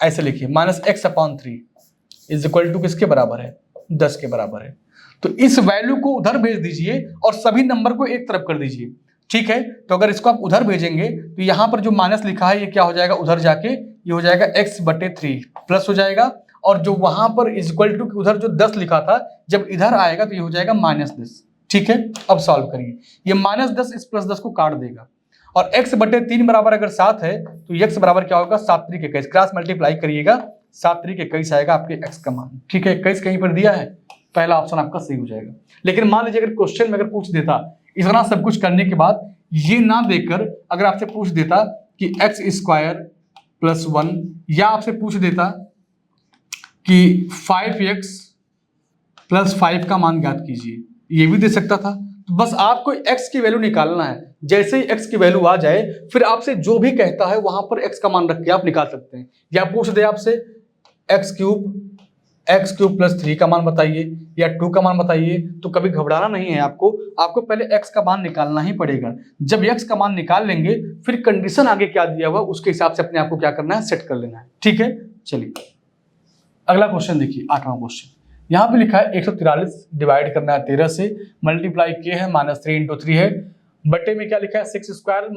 ऐसे लिखिए -x/3 = किसके बराबर है 10 के बराबर है। तो इस वैल्यू को उधर भेज दीजिए और सभी नंबर को एक तरफ कर दीजिए। ठीक है, तो अगर इसको आप उधर भेजेंगे तो यहां पर जो माइनस लिखा है ये क्या हो जाएगा, उधर जाके ये हो जाएगा x/3 प्लस हो जाएगा, और जो वहां पर इक्वल टू उधर जो 10 लिखा था जब इधर आएगा तो ये हो जाएगा -10। ठीक है, अब सॉल्व करिए, ये -10 इस +10 को काट देगा, और x/3 बराबर अगर 7 है तो x बराबर क्या होगा 7 3 21, क्रॉस मल्टीप्लाई करिएगा 7 3 21 आएगा आपके x का मान। ठीक है, 21 कहीं पर दिया है, पहला ऑप्शन आपका सही हो जाएगा। लेकिन मान लीजिए अगर क्वेश्चन में अगर पूछ देता इतना सब कुछ करने के बाद ये ना देकर अगर आपसे पूछ देता कि x² + 1, या आपसे पूछ देता कि 5x + 5 का मान ज्ञात कीजिए, ये भी दे सकता था। तो बस आपको x की वैल्यू निकालना है, जैसे ही x की वैल्यू आ जाए फिर आपसे जो भी कहता है वहां पर x का मान रख के आप निकाल सकते हैं। या पूछ दे आपसे x³ + 3 का मान बताइए या 2 का मान बताइए, तो कभी घबराना नहीं है आपको, आपको पहले x का मान निकालना ही पड़ेगा। जब x का मान निकाल लेंगे फिर कंडीशन आगे क्या दिया हुआ उसके हिसाब से अपने आप को क्या करना है, सेट कर लेना है। ठीक है, चलिए अगला क्वेश्चन देखिए, 8वां क्वेश्चन। यहाँ पे लिखा है 143 डिवाइड करना है 13 से, मल्टीप्लाई k है -3 × 3 है, बटे में क्या लिखा है 6² - 7 ×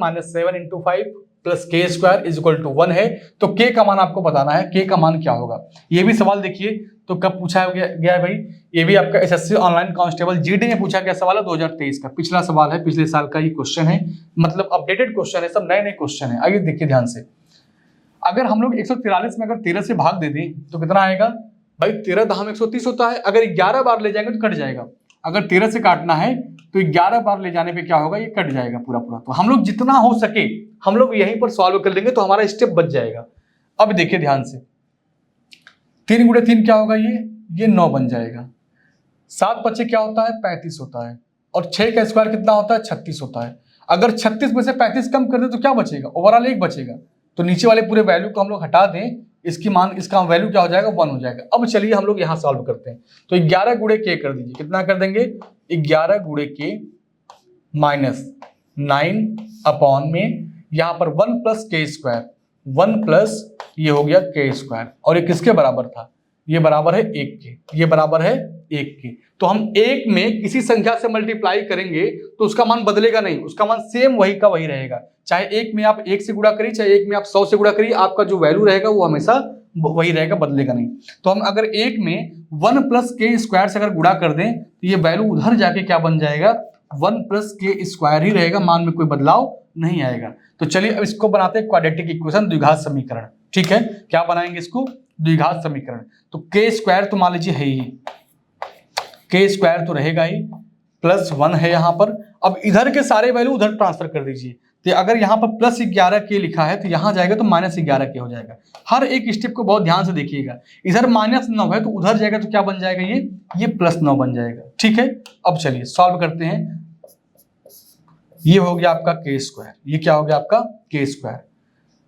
5 + k² = 1 है। तो k का मान आपको बताना है, k का मान क्या होगा। ये भी सवाल देखिए तो कब पूछा गया है भाई, ये भी आपका एसएससी ऑनलाइन कांस्टेबल जीडी में पूछा गया सवाल है 2023 का, पिछला सवाल है, पिछले साल का ये क्वेश्चन है, मतलब अपडेटेड क्वेश्चन है, सब नए नए क्वेश्चन है। आइए देखिए ध्यान से, अगर हम लोग 143 में अगर 13 से भाग दे दें तो कितना आएगा भाई, 13 दहाम 130 होता है, अगर 11 बार ले जाएंगे तो कट जाएगा। अगर 13 से काटना है तो 11 बार ले जाने पे क्या होगा, ये कट जाएगा पूरा पूरा। तो हम लोग जितना हो सके हम लोग यहीं पर सॉल्व कर लेंगे तो हमारा स्टेप बच जाएगा। अब देखिए ध्यान से, 3 × 3 क्या होगा, ये 9 बन जाएगा, 7 × 5 क्या होता है 35 होता है, और 6 का स्क्वायर कितना होता है 36 होता है। अगर 36 में से 35 कम कर दे तो क्या बचेगा, ओवरऑल 1 बचेगा। तो नीचे वाले पूरे वैल्यू को हम लोग हटा दें, इसका वैल्यू क्या हो जाएगा 1 हो जाएगा। अब चलिए हम लोग यहाँ सॉल्व करते हैं, तो 11 × k कर दीजिए, कितना कर देंगे 11 × k - 9 में यहाँ पर 1 + k², 1 प्लस ये हो गया k², और ये किसके बराबर था, ये बराबर है 1 के, ये बराबर है 1 के। तो हम 1 में किसी संख्या से मल्टीप्लाई करेंगे तो उसका मान बदलेगा नहीं, उसका मान सेम वही का वही रहेगा। चाहे 1 में आप 1 से गुणा करिए, चाहे 1 में आप 100 से गुणा करिए, आपका जो वैल्यू रहेगा वो हमेशा वही रहेगा, बदलेगा नहीं। तो हम अगर 1 में 1 + k² से अगर गुणा कर दें तो ये वैल्यू उधर जाके क्या बन जाएगा 1 + k² ही रहेगा, मान में कोई बदलाव नहीं आएगा। तो चलिए अब इसको बनाते हैं क्वाड्रेटिक इक्वेशन, द्विघात समीकरण। ठीक है, क्या बनाएंगे इसको, द्विघात समीकरण। तो k² तो मान लीजिए है ही, k² तो रहेगा ही, +1 है यहाँ पर। अब इधर के सारे वैल्यू उधर ट्रांसफर कर दीजिए, तो अगर यहाँ पर +11k लिखा है तो यहाँ जाएगा तो -11k हो जाएगा। हर एक स्टेप को बहुत ध्यान से देखिएगा, इधर -9 है तो उधर जाएगा तो क्या बन जाएगा, ये +9 बन जाएगा। ठीक है, अब चलिए सॉल्व करते हैं। ये हो गया आपका k², ये क्या हो गया आपका k²,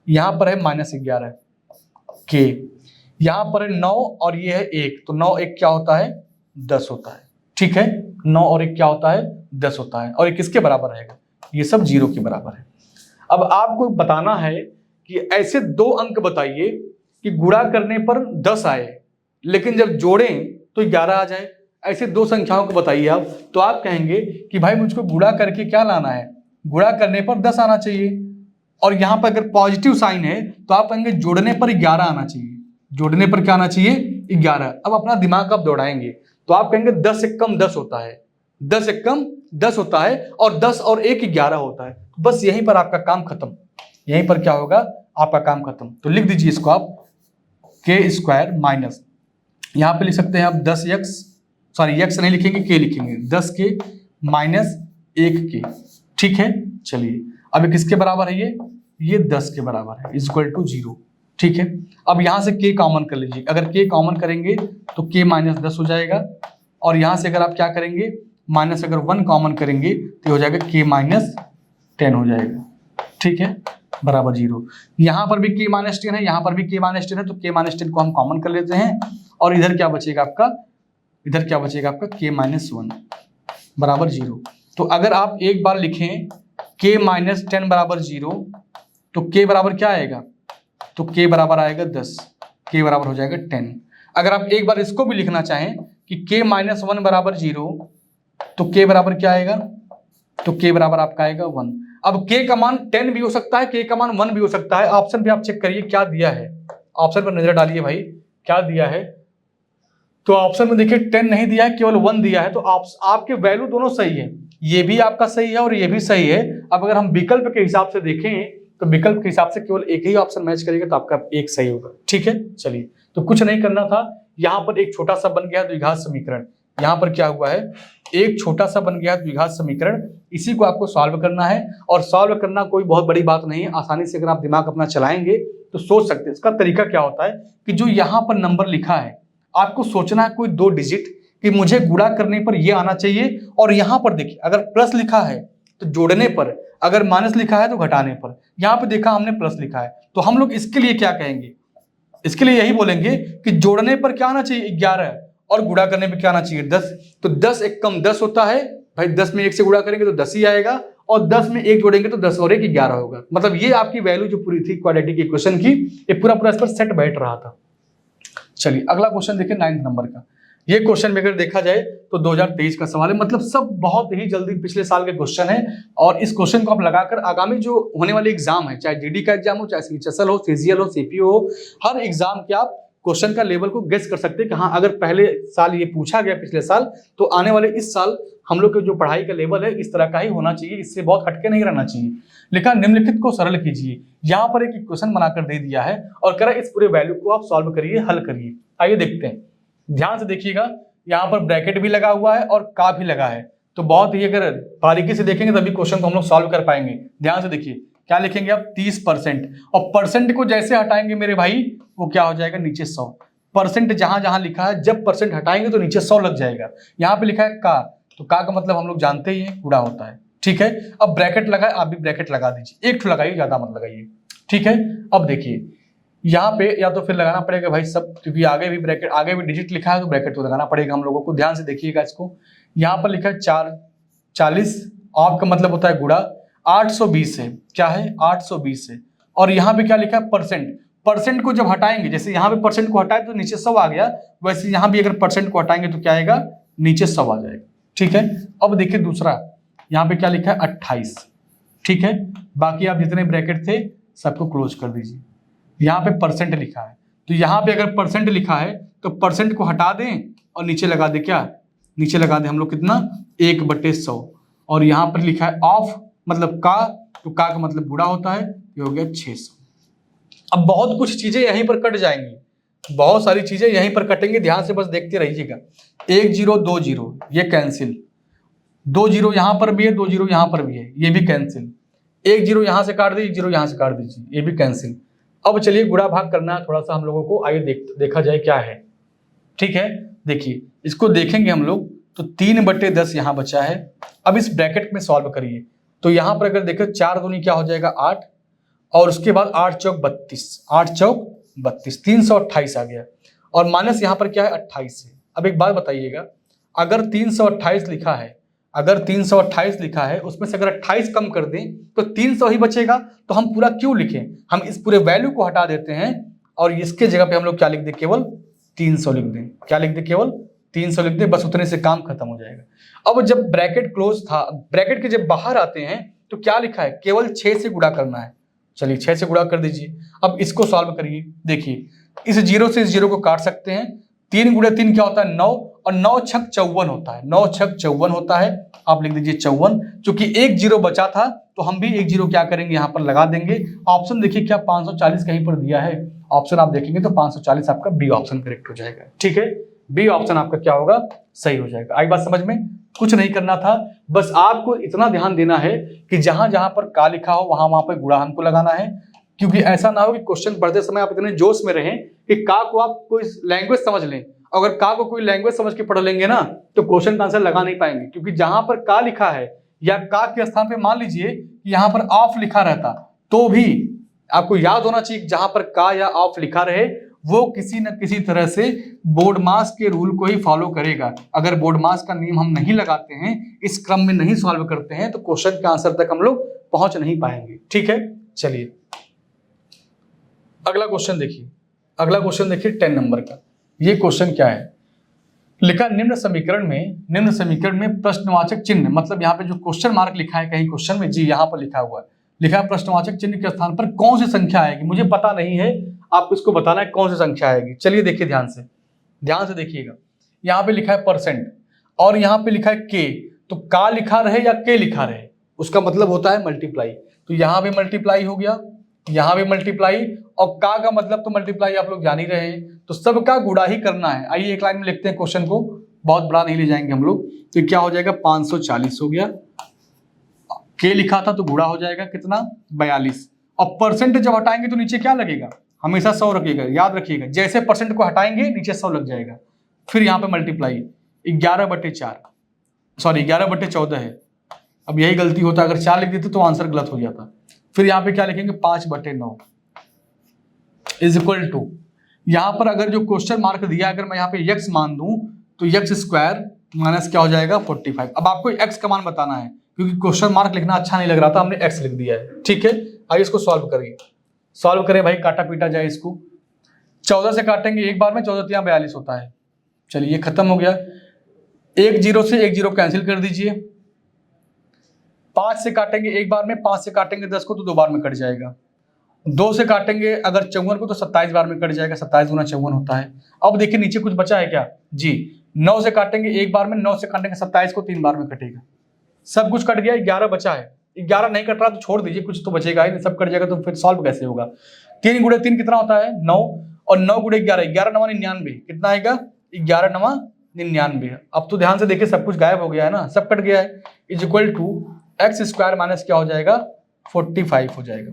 यहाँ पर है -11k, यहाँ पर है 9 और ये है 1, तो 9 1 क्या होता है 10 होता है। ठीक है, 9 और 1 क्या होता है 10 होता है, और ये किसके बराबर रहेगा, ये सब 0 के बराबर है। अब आपको बताना है कि ऐसे 2 अंक बताइए कि गुणा करने पर 10 आए लेकिन जब जोड़ें तो 11 आ जाए। ऐसे 2 संख्याओं को बताइए आप, तो आप कहेंगे कि भाई मुझको गुणा करके क्या लाना है, गुणा करने पर 10 आना चाहिए, और यहाँ पर अगर पॉजिटिव साइन है तो आप कहेंगे जोड़ने पर 11 आना चाहिए, जोड़ने पर क्या आना चाहिए 11। अब अपना दिमाग आप दौड़ाएंगे तो आप कहेंगे 10 से कम 10 होता है, 10 से कम 10 होता है, और 10 और 1 11 होता है। बस यहीं पर आपका काम खत्म, यहीं पर क्या होगा आपका काम खत्म। तो लिख दीजिए इसको आप के स्क्वायर माइनस, यहाँ पे लिख सकते हैं आप 10x, सॉरी x नहीं लिखेंगे, k लिखेंगे, 10k माइनस 1k। ठीक है, चलिए अब ये किसके बराबर है, ये 10 के बराबर है, इक्वल टू 0। ठीक है, अब यहाँ से k कॉमन कर लीजिए, अगर k कॉमन करेंगे तो k माइनस 10 हो जाएगा, और यहाँ से अगर आप क्या करेंगे माइनस अगर 1 कॉमन करेंगे तो हो जाएगा k माइनस 10 हो जाएगा। ठीक है, बराबर 0। यहाँ पर भी k माइनस 10 है, यहाँ पर भी k माइनस 10 है, तो k माइनस 10 को हम कॉमन कर लेते हैं, और इधर क्या बचेगा आपका, इधर क्या बचेगा आपका k माइनस 1 बराबर 0। तो अगर आप एक बार लिखें k माइनस 10 बराबर 0, तो k बराबर क्या आएगा, तो k बराबर आएगा 10, k बराबर हो जाएगा 10। अगर आप एक बार इसको भी लिखना चाहें कि k माइनस 1 बराबर 0, तो k बराबर क्या आएगा, तो k बराबर आपका आएगा 1। अब k का मान 10 भी हो सकता है, k का मान 1 भी हो सकता है। ऑप्शन पे आप चेक करिए क्या दिया है, ऑप्शन पर नजर डालिए भाई क्या दिया है। तो ऑप्शन में देखिए 10 नहीं दिया है, केवल 1 दिया है, तो आपके वैल्यू दोनों सही है, ये भी आपका सही है और ये भी सही है। अब अगर हम विकल्प के हिसाब से देखें तो विकल्प के हिसाब से केवल एक ही ऑप्शन मैच करेगा, तो आपका एक सही होगा। ठीक है, चलिए तो कुछ नहीं करना था, यहाँ पर एक छोटा सा बन गया द्विघात समीकरण। यहाँ पर क्या हुआ है, एक छोटा सा बन गया द्विघात समीकरण, इसी को आपको सॉल्व करना है। और सॉल्व करना कोई बहुत बड़ी बात नहीं है, आसानी से अगर आप दिमाग अपना चलाएंगे तो सोच सकते हैं। इसका तरीका क्या होता है कि जो यहाँ पर नंबर लिखा है आपको सोचना है कोई 2 डिजिट कि मुझे गुणा करने पर ये आना चाहिए, और यहाँ पर देखिए अगर प्लस लिखा है तो जोड़ने पर, अगर माइनस लिखा है तो घटाने पर। यहाँ पे देखा हमने प्लस लिखा है, तो हम लोग इसके लिए क्या कहेंगे, इसके लिए यही बोलेंगे कि जोड़ने पर क्या आना चाहिए 11, और गुणा करने पर क्या आना चाहिए 10। तो 10 एक कम 10 होता है भाई, 10 में 1 से गुणा करेंगे तो 10 ही आएगा, और 10 में 1 जोड़ेंगे तो 10 और 1 11 होगा। मतलब ये आपकी वैल्यू जो पूरी थी क्वाड्रेटिक इक्वेशन की, ये पूरा पूरा इस पर सेट बैठ रहा था। चलिए अगला क्वेश्चन देखिए 9 नंबर का। ये क्वेश्चन में अगर देखा जाए तो 2023 का सवाल है, मतलब सब बहुत ही जल्दी पिछले साल के क्वेश्चन है, और इस क्वेश्चन को आप लगाकर आगामी जो होने वाले एग्जाम है, चाहे जीडी का एग्जाम हो, चाहे सीएचएसएल हो, सीजीएल हो, सीपीओ हो, हर एग्जाम के आप क्वेश्चन का लेवल को गेस कर सकते हैं कि हाँ अगर पहले साल ये पूछा गया पिछले साल, तो आने वाले इस साल हम लोग के जो पढ़ाई का लेवल है इस तरह का ही होना चाहिए, इससे बहुत हटके नहीं रहना चाहिए। लिखा निम्नलिखित को सरल कीजिए, यहाँ पर एक इक्वेशन बनाकर दे दिया है और कह रहा है इस पूरे वैल्यू को आप सॉल्व करिए, हल करिए। आइए देखते हैं, ध्यान से देखिएगा, यहाँ पर ब्रैकेट भी लगा हुआ है और का भी लगा है, तो बहुत ही अगर बारीकी से देखेंगे तभी क्वेश्चन को हम लोग सॉल्व कर पाएंगे। ध्यान से देखिए क्या लिखेंगे आप 30%, और परसेंट को जैसे हटाएंगे मेरे भाई वो क्या हो जाएगा नीचे 100। परसेंट जहां जहां लिखा है जब परसेंट हटाएंगे तो नीचे 100 लग जाएगा। यहाँ पे लिखा है का, तो का मतलब हम लोग जानते ही हैं गुणा होता है। ठीक है, अब ब्रैकेट लगाए, आप भी ब्रैकेट लगा दीजिए, एक ठो लगाइए ज्यादा मत लगाइए। ठीक है, अब देखिए यहाँ पे या तो फिर लगाना पड़ेगा भाई सब, क्योंकि आगे भी ब्रैकेट, आगे भी डिजिट लिखा है तो ब्रैकेट तो लगाना पड़ेगा हम लोगों को। ध्यान से देखिएगा इसको, यहाँ पर लिखा है 40, आपका मतलब होता है गुणा 820 है, क्या है 820 है, और यहाँ पे क्या लिखा है परसेंट। परसेंट को जब हटाएंगे, जैसे यहाँ पे परसेंट को हटाए तो नीचे 100 आ गया, वैसे यहाँ भी अगर परसेंट को हटाएंगे तो क्या आएगा नीचे 100 आ जाएगा। ठीक है, अब देखिए दूसरा, यहाँ पे क्या लिखा है 28। ठीक है, बाकी आप जितने ब्रैकेट थे सबको क्लोज कर दीजिए। यहाँ पे परसेंट लिखा है, तो यहाँ पे अगर परसेंट लिखा है तो परसेंट को हटा दें और नीचे लगा दे, क्या नीचे लगा दें हम लोग कितना 1/100, और यहाँ पर लिखा है ऑफ मतलब का, तो का मतलब गुणा होता है, ये हो गया 600। अब बहुत कुछ चीजें यहीं पर कट जाएंगी, बहुत सारी चीजें यहीं पर कटेंगे, ध्यान से बस देखते रहिएगा। 1 0 2 0 ये कैंसिल, 2 0 यहाँ पर भी है, 2 0 यहाँ पर भी है, ये भी कैंसिल, 1 0 यहाँ से काट दीजिए, 0 यहाँ से काट दीजिए, ये भी कैंसिल। अब चलिए गुणा भाग करना है थोड़ा सा हम लोगों को, आइए देखा जाए क्या है। ठीक है, देखिए इसको देखेंगे हम लोग तो 3/10 यहाँ बचा है। अब इस ब्रैकेट में सॉल्व करिए, तो यहाँ पर अगर देखें 4 दूनी क्या हो जाएगा 8, और उसके बाद 8 चौक 32, 8 चौक 32, 328 आ गया, और माइनस यहाँ पर क्या है 28 है। अब एक बात बताइएगा, अगर 328 लिखा है, अगर 328 लिखा है उसमें से अगर 28 कम कर दें तो 300 ही बचेगा, तो हम पूरा क्यों लिखें, हम इस पूरे वैल्यू को हटा देते हैं और इसके जगह पे हम लोग क्या लिख दें, केवल 300 लिख दें। क्या लिख दें, केवल 300 लिख दें, बस उतने से काम खत्म हो जाएगा। अब जब ब्रैकेट क्लोज था, ब्रैकेट के जब बाहर आते हैं तो क्या लिखा है, केवल 6 से गुणा करना है। चलिए 6 से गुणा कर दीजिए। अब इसको सॉल्व करिए, देखिए इस 0 से इस 0 को काट सकते हैं, 3 × 3 क्या होता है 9, और 9 छक 54 होता है, 9 छक 54 होता है। आप लिख दीजिए 54। चूंकि एक जीरो बचा था तो हम भी एक जीरो क्या करेंगे, यहाँ पर लगा देंगे। ऑप्शन देखिए क्या 540 कहीं पर दिया है, ऑप्शन आप देखेंगे तो 540 आपका बी ऑप्शन करेक्ट हो जाएगा। ठीक है, बी ऑप्शन आपका क्या होगा, सही हो जाएगा। आई बात समझ में? कुछ नहीं करना था, बस आपको इतना ध्यान देना है कि जहां जहां पर का लिखा हो वहां पर गुणा हमको लगाना है, क्योंकि ऐसा ना हो कि क्वेश्चन पढ़ते समय आप इतने जोश में रहें कि का को आप कोई लैंग्वेज समझ लें। अगर का को कोई लैंग्वेज समझ के पढ़ लेंगे ना तो क्वेश्चन का आंसर लगा नहीं पाएंगे, क्योंकि जहां पर का लिखा है या का के स्थान पे मान लीजिए कि यहाँ पर ऑफ लिखा रहता तो भी आपको याद होना चाहिए जहां पर का या ऑफ लिखा रहे वो किसी न किसी तरह से बोर्ड मास के रूल को ही फॉलो करेगा। अगर बोर्ड मास का नियम हम नहीं लगाते हैं, इस क्रम में नहीं सॉल्व करते हैं, तो क्वेश्चन के आंसर तक हम लोग पहुंच नहीं पाएंगे। ठीक है, चलिए अगला क्वेश्चन देखिए। अगला क्वेश्चन देखिए 10 नंबर का। ये क्वेश्चन क्या है, लिखा निम्न समीकरण में प्रश्नवाचक चिन्ह, मतलब यहाँ पे जो क्वेश्चन मार्क लिखा है कहीं क्वेश्चन में, जी यहाँ पर लिखा हुआ है, लिखा है प्रश्नवाचक चिन्ह के स्थान पर कौन सी संख्या आएगी। मुझे पता नहीं है, आपको इसको बताना है कौन सी संख्या आएगी। चलिए देखिए ध्यान से देखिएगा। यहाँ पे लिखा है परसेंट और यहाँ पे लिखा है के, तो का लिखा रहे या के लिखा रहे उसका मतलब होता है मल्टीप्लाई। तो यहाँ भी मल्टीप्लाई हो गया, यहाँ भी मल्टीप्लाई, और का मतलब तो मल्टीप्लाई आप लोग जान ही रहे हैं, तो सबका गुणा ही करना है। आइए एक लाइन में लिखते हैं क्वेश्चन को, बहुत बड़ा नहीं ले जाएंगे हम लोग। तो क्या हो जाएगा, 540 हो गया, के लिखा था तो गुणा हो जाएगा कितना, 42। और परसेंट जब हटाएंगे तो नीचे क्या लगेगा, हमेशा 100 रखिएगा, याद रखिएगा, जैसे परसेंट को हटाएंगे नीचे 100 लग जाएगा। फिर यहाँ पे मल्टीप्लाई 11/4, सॉरी 11/14 है। अब यही गलती होता, अगर 4 लिख देते तो आंसर गलत हो जाता। फिर यहाँ पे क्या लिखेंगे, 5/9 इज इक्वल टू, यहाँ पर अगर जो क्वेश्चन मार्क दिया अगर मैं यहाँ पे x मान दूं तो x स्क्वायर माइनस क्या हो जाएगा 45। अब आपको x का मान बताना है, क्योंकि क्वेश्चन मार्क लिखना अच्छा नहीं लग रहा था, हमने x लिख दिया है। ठीक है, आइए इसको सॉल्व करिए। सॉल्व करें भाई, काटा पीटा जाए इसको। 14 से काटेंगे एक बार में, 14 × 42 होता है। चलिए खत्म हो गया। एक जीरो से एक जीरो कैंसिल कर दीजिए। 5 से काटेंगे एक बार में, 5 से काटेंगे 10 को तो 2 बार में कट जाएगा। 2 से काटेंगे अगर 54 को तो 27 बार में कट जाएगा, 27 गुना 54 होता है। अब देखिए नीचे कुछ बचा है क्या, जी 9 से काटेंगे एक बार में, 9 से काटेंगे 27 को 3 बार में कटेगा। सब कुछ कट गया, 11 बचा है। 11 नहीं कट रहा तो छोड़ दीजिए, कुछ तो बचेगा ही नहीं, सब कट जाएगा तो फिर सॉल्व कैसे होगा। 3 × 3 कितना होता है, 9, और 9 × 11, 11 × 9 99, कितना आएगा, 11 × 9 99। अब तो ध्यान से देखिए सब कुछ गायब हो गया है ना, सब कट गया है। Is equal to x square minus क्या हो जाएगा, 45 हो जाएगा।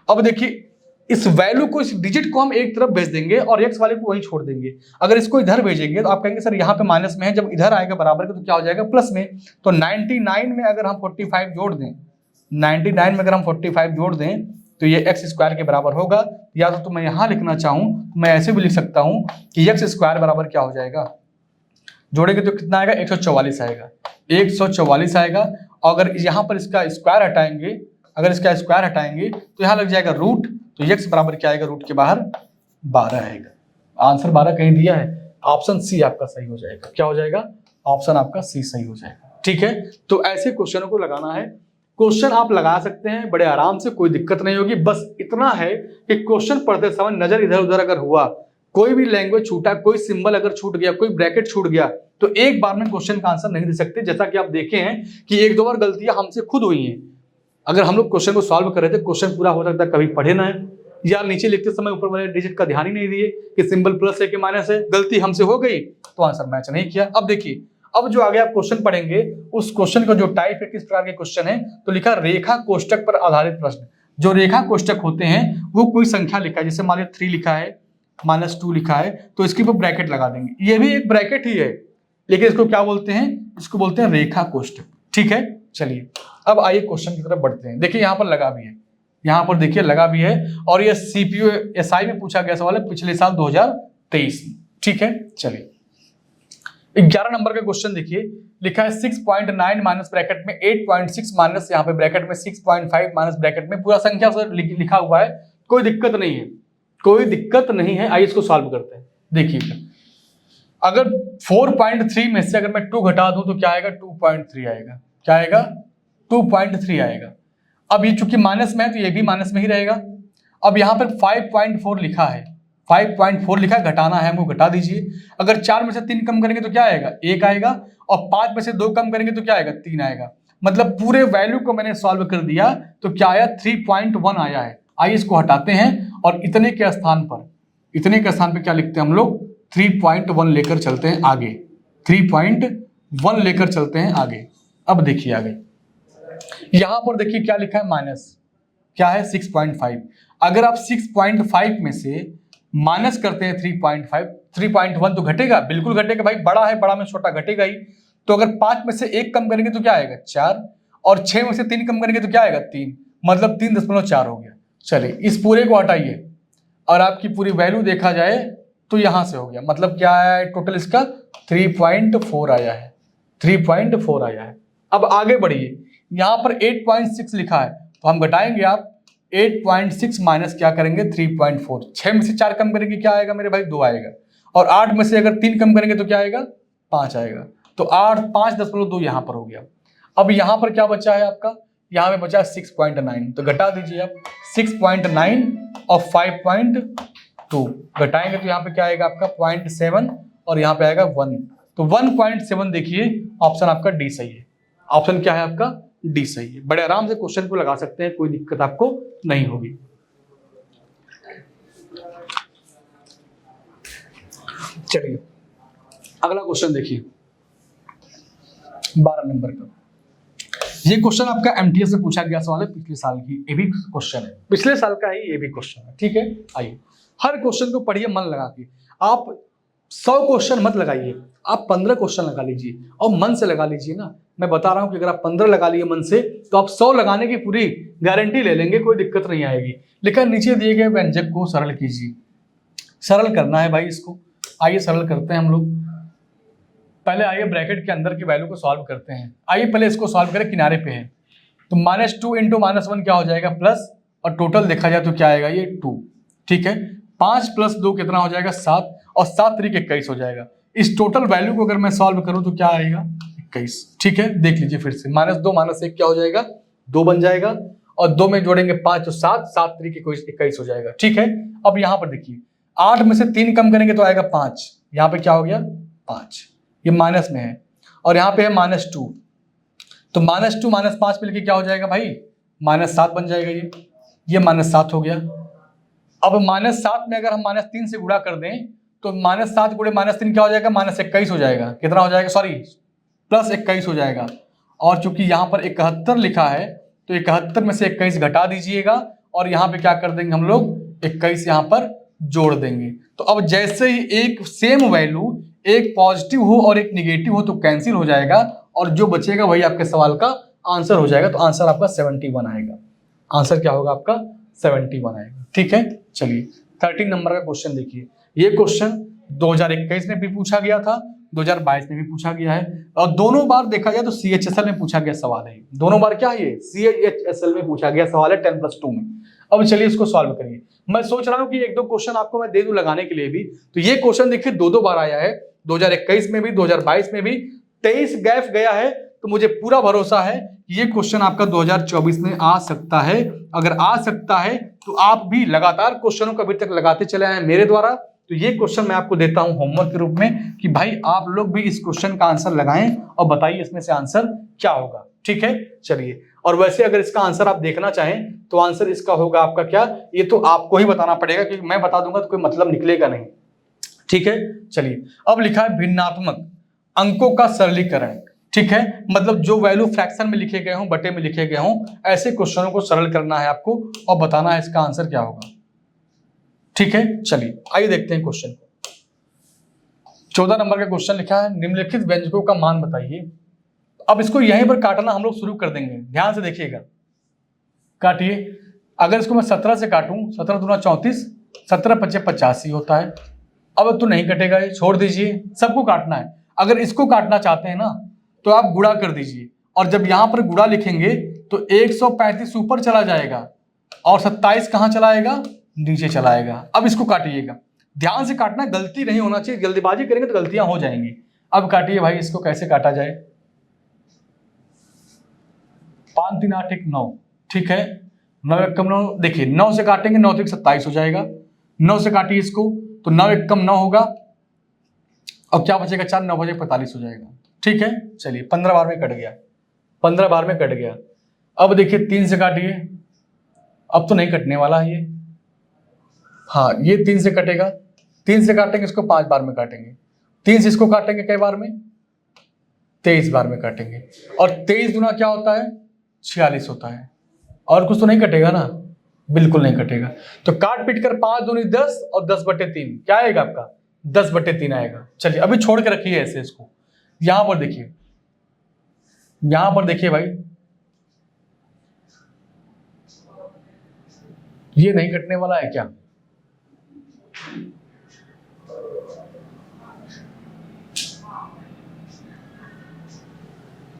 अब देखिए इस वैल्यू को, इस डिजिट को हम एक तरफ भेज देंगे और x वाले को वहीं छोड़ देंगे। अगर इसको इधर भेजेंगे तो आप कहेंगे सर यहाँ पे माइनस में है, जब इधर आएगा बराबर के तो क्या हो जाएगा प्लस में। तो 99 में अगर हम 45 जोड़ दें, 99 में अगर हम 45 जोड़ दें तो ये x स्क्वायर के बराबर होगा। या तो मैं यहाँ लिखना चाहूँ तो मैं ऐसे भी लिख सकता हूँ कि x स्क्वायर बराबर क्या हो जाएगा, जोड़ेंगे तो कितना आएगा, 144 आएगा, 144 आएगा। अगर यहाँ पर इसका स्क्वायर हटाएंगे, अगर इसका स्क्वायर हटाएंगे तो यहाँ लग जाएगा रूट, तो x बराबर क्या आएगा, रूट के बाहर 12 आएगा। आंसर 12 कहीं दिया है, ऑप्शन सी आपका सही हो जाएगा। क्या हो जाएगा, ऑप्शन आपका सी सही हो जाएगा। ठीक है, तो ऐसे क्वेश्चनों को लगाना है। क्वेश्चन आप लगा सकते हैं बड़े आराम से, कोई दिक्कत नहीं होगी। बस इतना है कि क्वेश्चन पढ़ते समय नजर इधर उधर अगर हुआ, कोई भी लैंग्वेज छूटा, कोई सिंबल अगर छूट गया, कोई ब्रैकेट छूट गया, तो एक बार में क्वेश्चन का आंसर नहीं दे सकते। जैसा कि आप देखे हैं कि 1-2 बार गलतियां हमसे खुद हुई हैं। अगर हम लोग क्वेश्चन को सॉल्व कर रहे थे, क्वेश्चन पूरा हो सकता है कभी पढ़े ना है, या नीचे लिखते समय ऊपर वाले डिजिट का ध्यान ही नहीं दिए कि सिंबल प्लस है कि माइनस है, गलती हमसे हो गई तो आंसर मैच नहीं किया। अब देखिए, अब जो आगे आप क्वेश्चन पढ़ेंगे उस क्वेश्चन का जो टाइप है, किस प्रकार के क्वेश्चन है, तो लिखा रेखा कोष्टक पर आधारित प्रश्न। जो रेखा कोष्टक होते हैं वो कोई संख्या लिखा है, जैसे मान लीजिए 3 लिखा है, -2 लिखा है, तो इसके ऊपर ब्रैकेट लगा देंगे। ये भी एक ब्रैकेट ही है, लेकिन इसको क्या बोलते हैं, इसको बोलते हैं रेखा कोष्टक। ठीक है, चलिए अब आइए क्वेश्चन की तरफ बढ़ते हैं। देखिए यहाँ पर लगा भी है, यहाँ पर देखिए लगा भी है, और ये सीपीयू एसआई में पूछा गया सवाल है पिछले साल 2023 में। ठीक है, चलिए 11 नंबर का क्वेश्चन देखिए, लिखा है 6.9 माइनस ब्रैकेट में 8.6 माइनस यहाँ पे ब्रैकेट में 6.5 माइनस ब्रैकेट में पूरा संख्या लिखा हुआ है। कोई दिक्कत नहीं है, कोई दिक्कत नहीं है। आइए इसको सॉल्व करते हैं। देखिए अगर 4.3 में से अगर मैं 2 घटा दूं तो क्या आएगा, 2.3 आएगा। क्या आएगा, 2.3 आएगा। अब ये चूंकि माइनस में है तो ये भी माइनस में ही रहेगा। अब यहाँ पर 5.4 लिखा है, 5.4 लिखा है, घटाना है हमको, घटा दीजिए। अगर 4 में से 3 कम करेंगे तो क्या आएगा, 1 आएगा, और 5 में से 2 कम करेंगे तो क्या आएगा, 3 आएगा। मतलब पूरे वैल्यू को मैंने सॉल्व कर दिया तो क्या आया, 3.1 आया है। आइए इसको हटाते हैं और इतने के स्थान पर क्या लिखते हैं हम लोग, 3.1 लेकर चलते हैं आगे, 3.1 लेकर चलते हैं आगे। अब देखिए आगे, यहां पर देखिए क्या लिखा है, माइनस, क्या है 6.5। अगर आप 6.5 में से माइनस करते हैं 3.5, 3.1 तो घटेगा, बिल्कुल घटेगा भाई, बड़ा है, बड़ा में छोटा घटेगा ही। तो अगर 5 में से 1 कम करेंगे तो क्या आएगा, 4, और 6 में से 3 कम करेंगे तो क्या आएगा, 3, मतलब 3.4 हो गया। चलिए इस पूरे को हटाइए और आपकी पूरी वैल्यू देखा जाए तो यहां से हो गया, मतलब क्या आया है टोटल इसका, 3.4 आया है, 3.4 आया है। अब आगे बढ़िए, यहां पर 8.6 लिखा है, तो हम घटाएंगे, आप 8.6 माइनस क्या करेंगे, 3.4, 6 में से 4 कम करेंगे क्या आएगा मेरे भाई, 2 आएगा, और 8 में से अगर 3 कम करेंगे तो क्या आएगा, 5 आएगा। तो 5.2 यहाँ पर हो गया। अब यहाँ पर क्या बचा है आपका, यहाँ पे बचा 6.9, तो घटा दीजिए आप, 6.9 और 5.2 घटाएंगे तो यहाँ पे क्या आएगा आपका 0.7, और यहाँ पे आएगा 1, तो 1.7 देखिए, ऑप्शन आपका डी सही है। ऑप्शन क्या है आपका, डी सही है। बड़े आराम से क्वेश्चन को लगा सकते हैं, कोई दिक्कत आपको नहीं होगी। चलिए अगला क्वेश्चन देखिए, 12 नंबर का। ये क्वेश्चन आपका एमटीएस से पूछा गया सवाल है, पिछले साल की ये भी क्वेश्चन है, पिछले साल का ही ये भी क्वेश्चन है, ठीक है। आइए हर क्वेश्चन को पढ़िए मन लगा के, आप 100 क्वेश्चन मत लगाइए, आप 15 क्वेश्चन लगा लीजिए और मन से लगा लीजिए ना। मैं बता रहा हूं कि अगर आप 15 लगा लिए मन से तो आप 100 लगाने की पूरी गारंटी ले लेंगे, कोई दिक्कत नहीं आएगी। लेकिन नीचे दिए गए व्यंजक को सरल कीजिए, सरल करना है भाई इसको। आइए सरल करते हैं हम लोग। पहले आइए ब्रैकेट के अंदर की वैल्यू को सॉल्व करते हैं। आइए पहले इसको सॉल्व करें, किनारे पे है तो -2 इंटू -1 क्या हो जाएगा, प्लस, और टोटल देखा जाए तो क्या आएगा, ये 2, ठीक है। 5 + 2 कितना हो जाएगा, 7, और 7 × 21 हो जाएगा। इस टोटल वैल्यू को अगर मैं सॉल्व करूं तो क्या आएगा, 21, ठीक है। देख लीजिए फिर से, -2 -1 क्या हो जाएगा, 2 बन जाएगा, और 2 में जोड़ेंगे 5 तो 7, 7 × 21 हो जाएगा, ठीक है। अब यहां पर देखिए 8 में से 3 कम करेंगे तो आएगा 5, यहाँ पे क्या हो गया 5, ये माइनस में है, और यहाँ पे है -2, तो -2 -5 मिलके क्या हो जाएगा भाई, -7 बन जाएगा। ये -7 हो गया। अब -7 में अगर हम -3 से गुणा कर दें तो -7 गुणे -3 क्या हो जाएगा, -21 हो जाएगा। कितना हो जाएगा, सॉरी +21 हो जाएगा। और चूंकि यहाँ पर 71 लिखा है तो 71 में से 21 घटा दीजिएगा, और यहाँ पे क्या कर देंगे हम लोग, 21 यहाँ पर जोड़ देंगे। तो अब जैसे ही एक सेम वैल्यू, एक पॉजिटिव हो और एक निगेटिव हो तो कैंसिल हो जाएगा, और जो बचेगा वही आपके सवाल का आंसर हो जाएगा। तो आंसर आपका 71 आएगा। आंसर क्या होगा आपका, 71 आएगा, ठीक है। चलिए 13 नंबर का क्वेश्चन देखिए। ये क्वेश्चन 2021 में भी पूछा गया था, 2022 में भी पूछा गया है, और दोनों बार देखा जाए तो CHSL में पूछा गया सवाल है। दोनों बार क्या है, ये CHSL में पूछा गया सवाल है 10+2 में। अब चलिए इसको सॉल्व करिए। मैं सोच रहा हूं कि 1-2 क्वेश्चन आपको मैं दे दूं लगाने के लिए भी। तो ये क्वेश्चन देखिए 2 बार आया है, 2021 में भी, 2022 में भी, 23 गैप गया है। तो मुझे पूरा भरोसा है ये क्वेश्चन आपका 2024 में आ सकता है। अगर आ सकता है तो आप भी लगातार क्वेश्चनों को अभी तक लगाते चले आए हैं मेरे द्वारा, तो ये क्वेश्चन मैं आपको देता हूं होमवर्क के रूप में कि भाई आप लोग भी इस क्वेश्चन का आंसर लगाएं और बताइए इसमें से आंसर क्या होगा, ठीक है। चलिए, और वैसे अगर इसका आंसर आप देखना चाहें तो आंसर इसका होगा आपका क्या, ये तो आपको ही बताना पड़ेगा, क्योंकि मैं बता दूंगा तो कोई मतलब निकलेगा नहीं, ठीक है। चलिए अब लिखा है भिन्नात्मक अंकों का सरलीकरण, ठीक है। मतलब जो वैल्यू फ्रैक्शन में लिखे गए हों, बटे में लिखे गए हों, ऐसे क्वेश्चनों को सरल करना है आपको और बताना है इसका आंसर क्या होगा, ठीक है। चलिए आइए देखते हैं क्वेश्चन को। 14 नंबर का क्वेश्चन लिखा है, निम्नलिखित व्यंजकों का मान बताइए। अब इसको यहीं पर काटना हम लोग शुरू कर देंगे, ध्यान से देखिएगा। काटिए। अगर इसको मैं 17 से काटूं, 17 दूना 34, 17 × 5 = 85 होता है। अब तो नहीं कटेगा, ये छोड़ दीजिए, सबको काटना है। अगर इसको काटना चाहते हैं ना तो आप गुणा कर दीजिए, और जब यहां पर गुणा लिखेंगे तो 135 ऊपर चला जाएगा और 27 कहां चलाएगा, नीचे चलाएगा। अब इसको काटिएगा, ध्यान से काटना, गलती नहीं होना चाहिए, जल्दीबाजी करेंगे तो गलतियां हो जाएंगी। अब काटिए भाई, इसको कैसे काटा जाए। 5 3 8 1 9, ठीक है। 9 1 9, देखिए 9 से काटेंगे 9 3 27 हो जाएगा, 9 से काटिए इसको, तो 9 एक कम 9 होगा, अब क्या बचेगा 4, 9 बजे 45 हो जाएगा। ठीक है, चलिए 15 बार में कट गया, 15 बार में कट गया। अब देखिए 3 से काटिए, अब तो नहीं कटने वाला है ये, हाँ ये 3 से कटेगा, 3 से काटेंगे इसको 5 बार में काटेंगे, 3 से इसको काटेंगे कई बार में, 23 बार में काटेंगे, और 23 गुना क्या होता है 46 होता है, और कुछ तो नहीं कटेगा ना, बिल्कुल नहीं कटेगा। तो काट पीट कर 5 दूनी 10 और 10/3 क्या आएगा आपका 10/3 आएगा। चलिए अभी छोड़ के रखिए ऐसे इसको, यहां पर देखिए, यहां पर देखिए भाई, ये नहीं कटने वाला है क्या,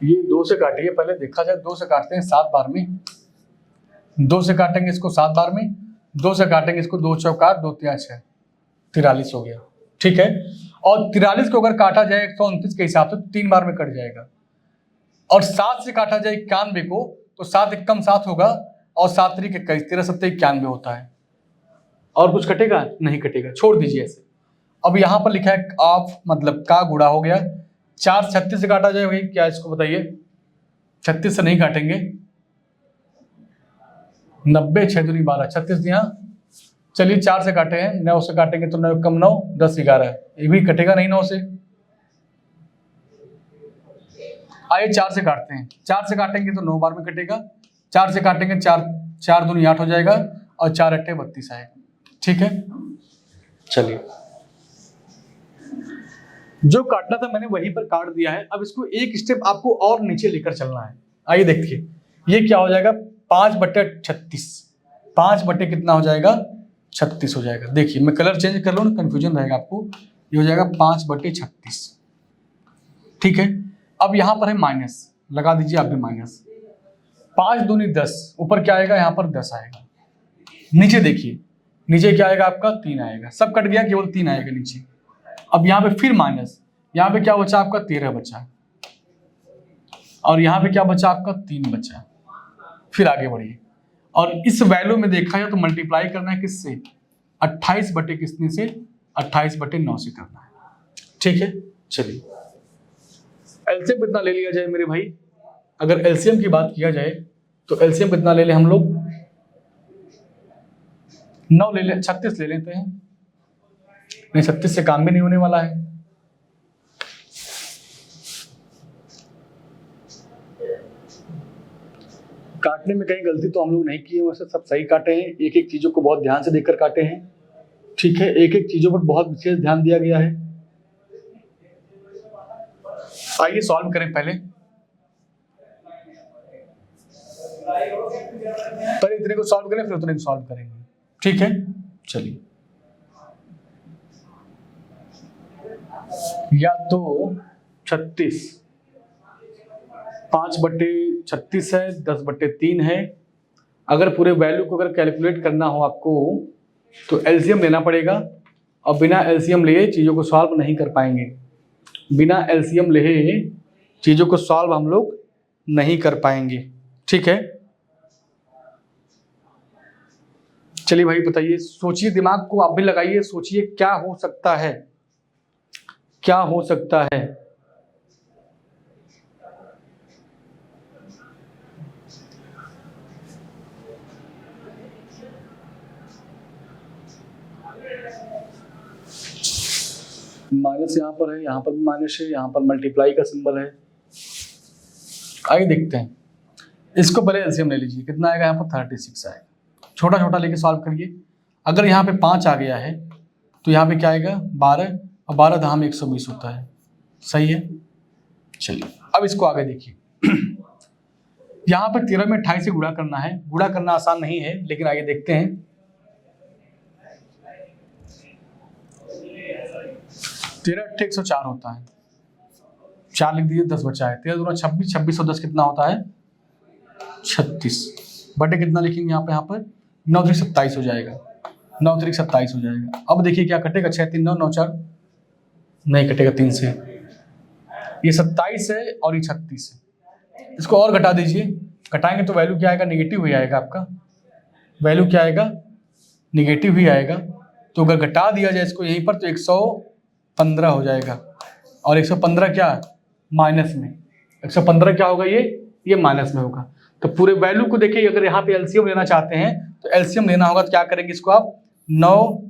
ये 2 से काटिए, पहले देखा जाए 2 से काटते हैं 7 बार में, 2 से काटेंगे इसको 7 बार में, 2 से काटेंगे इसको 2 चौका 2 तिया 6, 43 हो गया। ठीक है, और 43 को अगर काटा जाए 129 के हिसाब से तो 3 बार में कट जाएगा, और 7 से काटा जाए 91 को तो 7 एक कम 7 होगा, और 7 3 21, 13 7 91 होता है, और कुछ कटेगा नहीं कटेगा, छोड़ दीजिए ऐसे। अब यहाँ पर लिखा है ऑफ, मतलब का गुड़ा हो गया, 4 36 से काटा जाए भाई, क्या इसको बताइए, 36 से नहीं काटेंगे, 90 6 दूनी 12, 36 दिया, चलिए 4 से काटे हैं, 9 से काटेंगे तो 9 कम 9 10 11, ये भी कटेगा नहीं 9 से। आइए 4 से काटते हैं, 4 से काटेंगे तो 9 बार में कटेगा, 4 से काटेंगे 4 दूनी 8 हो जाएगा, और 4 8 32 आएगा। ठीक है, चलिए जो काटना था मैंने वहीं पर काट दिया है, अब इसको एक स्टेप आपको और नीचे लेकर चलना है। आइए देखिए, ये क्या हो जाएगा 5/36, 5 बटे कितना हो जाएगा 36 हो जाएगा। देखिए मैं कलर चेंज कर लूँ ना, कंफ्यूजन रहेगा आपको, ये हो जाएगा 5/36। ठीक है, अब यहाँ पर है माइनस, लगा दीजिए आप भी माइनस, 5 दूनी 10, ऊपर क्या आएगा यहाँ पर 10 आएगा, नीचे देखिए, नीचे क्या आएगा आपका 3 आएगा, सब कट गया केवल 3 आएगा नीचे। अब यहाँ पे फिर माइनस, यहाँ पे क्या बचा आपका 13 बचा, और यहाँ पे क्या बचा आपका 3 बचा। फिर आगे बढ़िए, और इस वैल्यू में देखा जाए तो मल्टीप्लाई करना है किससे, 28 बटे कितने से, 28/9 से करना है। ठीक है, चलिए एलसीएम कितना ले लिया जाए मेरे भाई, अगर एलसीएम की बात किया जाए तो एलसीएम कितना ले लें हम लोग, 9 ले ले, 36 ले लेते हैं, नहीं 36 से काम भी नहीं होने वाला है। काटने में कहीं गलती तो हम लोग नहीं किए, वैसे सब सही काटे हैं, एक एक चीजों को बहुत ध्यान से देखकर काटे हैं। ठीक है, एक एक चीजों पर बहुत विशेष ध्यान दिया गया है। आइए सॉल्व करें, पहले इतने को सॉल्व करें फिर उतने को सॉल्व करेंगे। ठीक है, चलिए या तो 36, 5/36 है, 10/3 है। अगर पूरे वैल्यू को अगर कैलकुलेट करना हो आपको तो एलसीएम लेना पड़ेगा, और बिना एलसीएम लिए चीज़ों को सॉल्व नहीं कर पाएंगे, बिना एलसीएम लिए चीज़ों को सॉल्व हम लोग नहीं कर पाएंगे। ठीक है, चलिए भाई बताइए, सोचिए, दिमाग को आप भी लगाइए, सोचिए क्या हो सकता है, क्या हो सकता है। माइनस यहाँ पर है, यहाँ पर भी माइनस है, यहाँ पर मल्टीप्लाई का सिंबल है। आइए देखते हैं, इसको पहले एलसीएम ले लीजिए, कितना आएगा यहाँ पर 36 आएगा, छोटा छोटा लेके सॉल्व करिए। अगर यहाँ पे 5 आ गया है तो यहाँ पे क्या आएगा 12, और 12 धाम 120 होता है, सही है। चलिए अब इसको आगे देखिए, यहाँ पे 13 में 28 से गुणा करना है, गुणा करना आसान नहीं है, लेकिन आगे देखते हैं। 13 8 104 होता है, 4 लिख दीजिए, 10 बचा है, 13 दूना 26, 26 और 10 कितना होता है 36, बटे कितना लिखेंगे यहाँ पर 9 3 27 हो जाएगा, 9 3 27 हो जाएगा। अब देखिए क्या कटेगा, 6 3 9 9 4 नहीं कटेगा 3 से, ये 27 है और ये 36 है। इसको और घटा दीजिए, घटाएंगे तो वैल्यू क्या आएगा, निगेटिव ही आएगा आपका, वैल्यू क्या आएगा निगेटिव ही आएगा। तो अगर घटा दिया जाए इसको यहीं पर तो 115 हो जाएगा, और 115 क्या माइनस में, 115 क्या होगा ये माइनस में होगा। तो पूरे वैल्यू को देखिए, अगर यहाँ पे एलसीएम लेना चाहते हैं तो एलसीएम लेना होगा तो क्या करेंगे, इसको आप 9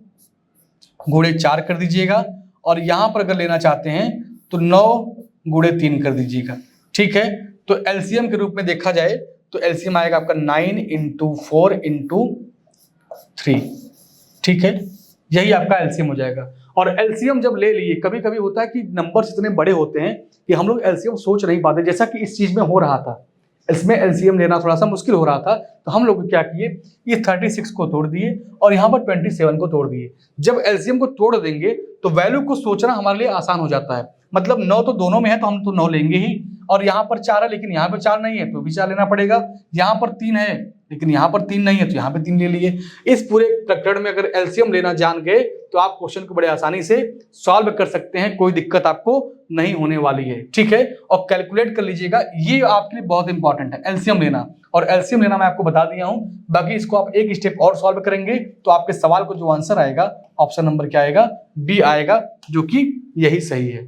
गुणे 4 कर दीजिएगा, और यहाँ पर अगर लेना चाहते हैं तो 9 गुणे 3 कर दीजिएगा। ठीक है, तो एलसीएम के रूप में देखा जाए तो एलसीएम आएगा आपका 9 × 4 × 3। ठीक है, यही आपका एलसीएम हो जाएगा। और एलसीएम जब ले लिए, कभी कभी होता है कि नंबर्स इतने बड़े होते हैं कि हम लोग एलसीएम सोच नहीं पाते, जैसा कि इस चीज में हो रहा था, इसमें एलसीएम लेना थोड़ा सा मुश्किल हो रहा था। तो हम लोग क्या किए, ये 36 को तोड़ दिए और यहाँ पर 27 को तोड़ दिए। जब एलसीएम को तोड़ देंगे तो वैल्यू को सोचना हमारे लिए आसान हो जाता है। मतलब 9 तो दोनों में है तो हम तो 9 लेंगे ही, और यहाँ पर 4 है लेकिन यहाँ पर 4 नहीं है तो भी 4 लेना पड़ेगा। यहाँ पर 3 है लेकिन यहाँ पर 3 नहीं है तो यहाँ पे 3 ले लिए। इस पूरे प्रकरण में अगर एलसीएम लेना जान गए तो आप क्वेश्चन को बड़े आसानी से सॉल्व कर सकते हैं, कोई दिक्कत आपको नहीं होने वाली है। ठीक है, और कैलकुलेट कर लीजिएगा, ये आपके लिए बहुत इंपॉर्टेंट है एलसीएम लेना। और एलसीएम लेना मैं आपको बता दिया हूं, बाकी इसको आप एक स्टेप और सॉल्व करेंगे तो आपके सवाल को जो आंसर आएगा, ऑप्शन नंबर क्या आएगा, बी आएगा, जो कि यही सही है।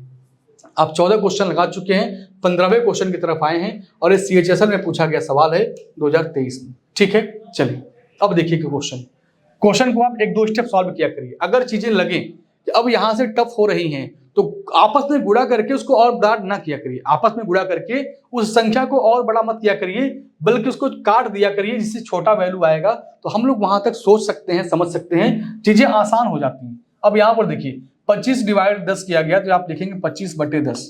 आप 14 क्वेश्चन लगा चुके हैं, 15वें क्वेश्चन की तरफ आए हैं, और ये CHSL में पूछा गया सवाल है 2023 में। ठीक है, चलिए अब देखिए क्वेश्चन को आप 1-2 स्टेप सॉल्व किया करिए। अगर चीजें लगे कि अब यहां से टफ हो रही हैं तो आपस में गुणा करके उसको और बड़ा ना किया करिए, आपस में गुणा करके उस संख्या को और बड़ा मत किया करिए, बल्कि उसको काट दिया करिए, जिससे छोटा वैल्यू आएगा तो हम लोग वहां तक सोच सकते हैं, समझ सकते हैं, चीजें आसान हो जाती हैं। अब यहाँ पर देखिए 25 / 10 किया गया तो आप लिखेंगे 25/10।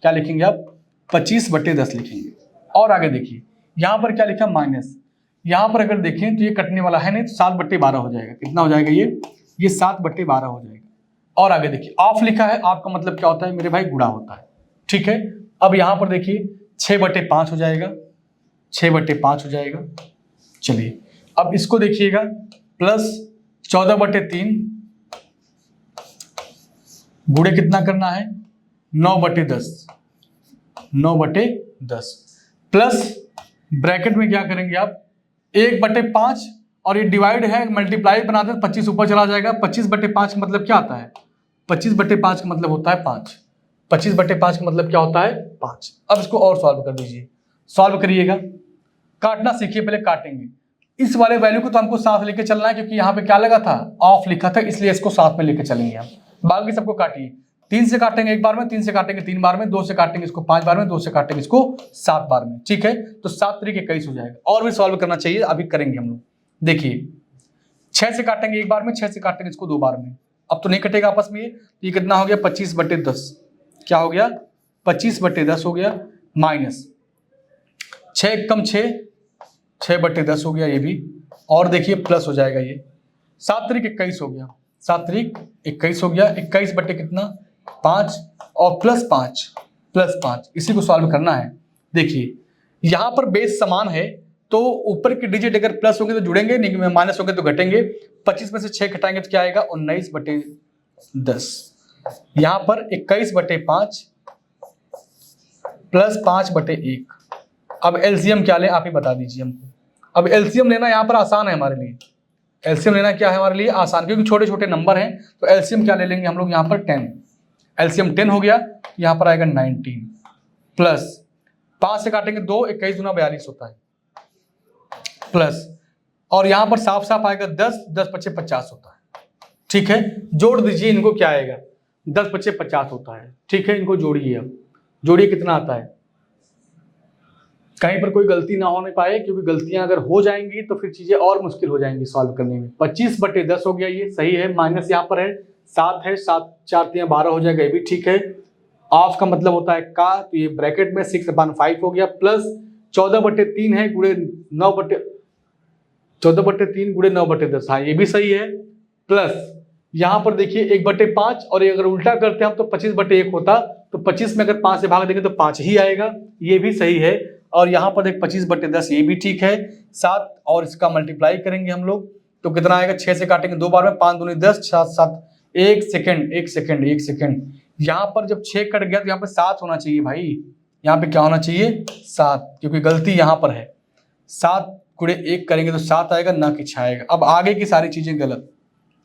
क्या लिखेंगे आप, 25/10 लिखेंगे। और आगे देखिए यहाँ पर क्या लिखा, माइनस। यहाँ पर अगर देखें तो ये कटने वाला है नहीं तो 7/12 हो जाएगा। कितना हो जाएगा ये 7/12 हो जाएगा। और आगे देखिए ऑफ लिखा है, ऑफ का मतलब क्या होता है मेरे भाई, गुणा होता है। ठीक है, अब यहाँ पर देखिए 6/5 हो जाएगा, 6/5 हो जाएगा। चलिए अब इसको देखिएगा, प्लस 14/3 गुणे कितना करना है, 9/10, 9/10 प्लस ब्रैकेट में क्या करेंगे आप 1/5, और ये डिवाइड है, मल्टीप्लाई बनाते हैं 25 ऊपर चला जाएगा। 25/5 का मतलब क्या आता है, 25/5 का मतलब होता है 5। 25/5 का मतलब क्या होता है, 5। अब इसको और सॉल्व कर दीजिए, सॉल्व करिएगा, काटना सीखिए, पहले काटेंगे। इस वाले वैल्यू को तो हमको साथ लेके चलना है, क्योंकि यहाँ पे क्या लगा था, ऑफ लिखा था, इसलिए इसको साथ में लेके चलेंगे हम। बाकी सबको काटिए, 3 से काटेंगे 1 बार में, 3 से काटेंगे 3 बार में, 2 से काटेंगे इसको 5 बार में, 2 से काटेंगे इसको 7 बार में। ठीक है, तो 7 × 21 हो जाएगा। और भी सॉल्व करना चाहिए, अभी करेंगे हम लोग। देखिए 6 से काटेंगे 1 बार में, 6 से काटेंगे इसको 2 बार में। अब तो नहीं कटेगा आपस में, ये कितना हो गया, 25/10। क्या हो गया, 25/10 हो गया, माइनस 6 × 6, 6/10 हो गया ये भी। और देखिए प्लस हो जाएगा, ये 7 × 21 हो गया, 7 × 21 हो गया, 21 बटे कितना 5, और +5, इसी को सॉल्व करना है। देखिए यहाँ पर बेस समान है तो ऊपर की डिजिट अगर प्लस होंगे तो जुड़ेंगे, नहीं माइनस होंगे तो घटेंगे। 25 में से 6 घटाएंगे तो क्या आएगा, 19/10। यहाँ पर 21/5 प्लस 5/1। अब एलसीएम क्या लें आप ही बता दीजिए हमको। अब एलसीएम लेना यहाँ पर आसान है हमारे लिए, एलसीएम लेना क्या है हमारे लिए आसान, क्योंकि छोटे छोटे नंबर हैं। तो एलसीएम क्या ले लेंगे हम लोग, यहाँ पर 10, एलसीएम 10 हो गया, यहाँ पर आएगा 19 प्लस 5 से काटेंगे 2, 21 × 42 होता है, प्लस और यहाँ पर साफ साफ आएगा 10, 10×5 = 50 होता है। ठीक है, जोड़ दीजिए इनको, क्या आएगा 10×5 = 50 होता है। ठीक है, इनको जोड़िए, अब जोड़िए कितना आता है, कहीं पर कोई गलती ना होने पाए, क्योंकि गलतियां अगर हो जाएंगी तो फिर चीजें और मुश्किल हो जाएंगी सॉल्व करने में। 25/10 हो गया, ये सही है, माइनस यहाँ पर है 7 है, 7 4 × 3 = 12 हो जाएगा, ये भी ठीक है। ऑफ का मतलब होता है का, तो ये ब्रैकेट में 6/5 हो गया, प्लस 14/3 है गुणे 14/3 गुणे 9/10, हाँ ये भी सही है। प्लस यहाँ पर देखिए 1/5, और ये अगर उल्टा करते हैं हम तो 25/1 होता, तो 25 में अगर 5 से भाग देंगे तो 5 ही आएगा, ये भी सही है। और यहाँ पर देख 25/10, ये भी ठीक है। 7 और इसका मल्टीप्लाई करेंगे हम लोग तो कितना आएगा, 6 से काटेंगे 2 बार में, 5 दूनी 10, 7 7, 1 सेकेंड। यहाँ पर जब 6 कट गया तो यहाँ पर 7 होना चाहिए भाई, यहाँ पे क्या होना चाहिए 7, क्योंकि गलती यहाँ पर है। 7 × 1 करेंगे तो 7 आएगा, ना कि 6 आएगा। अब आगे की सारी चीजें गलत,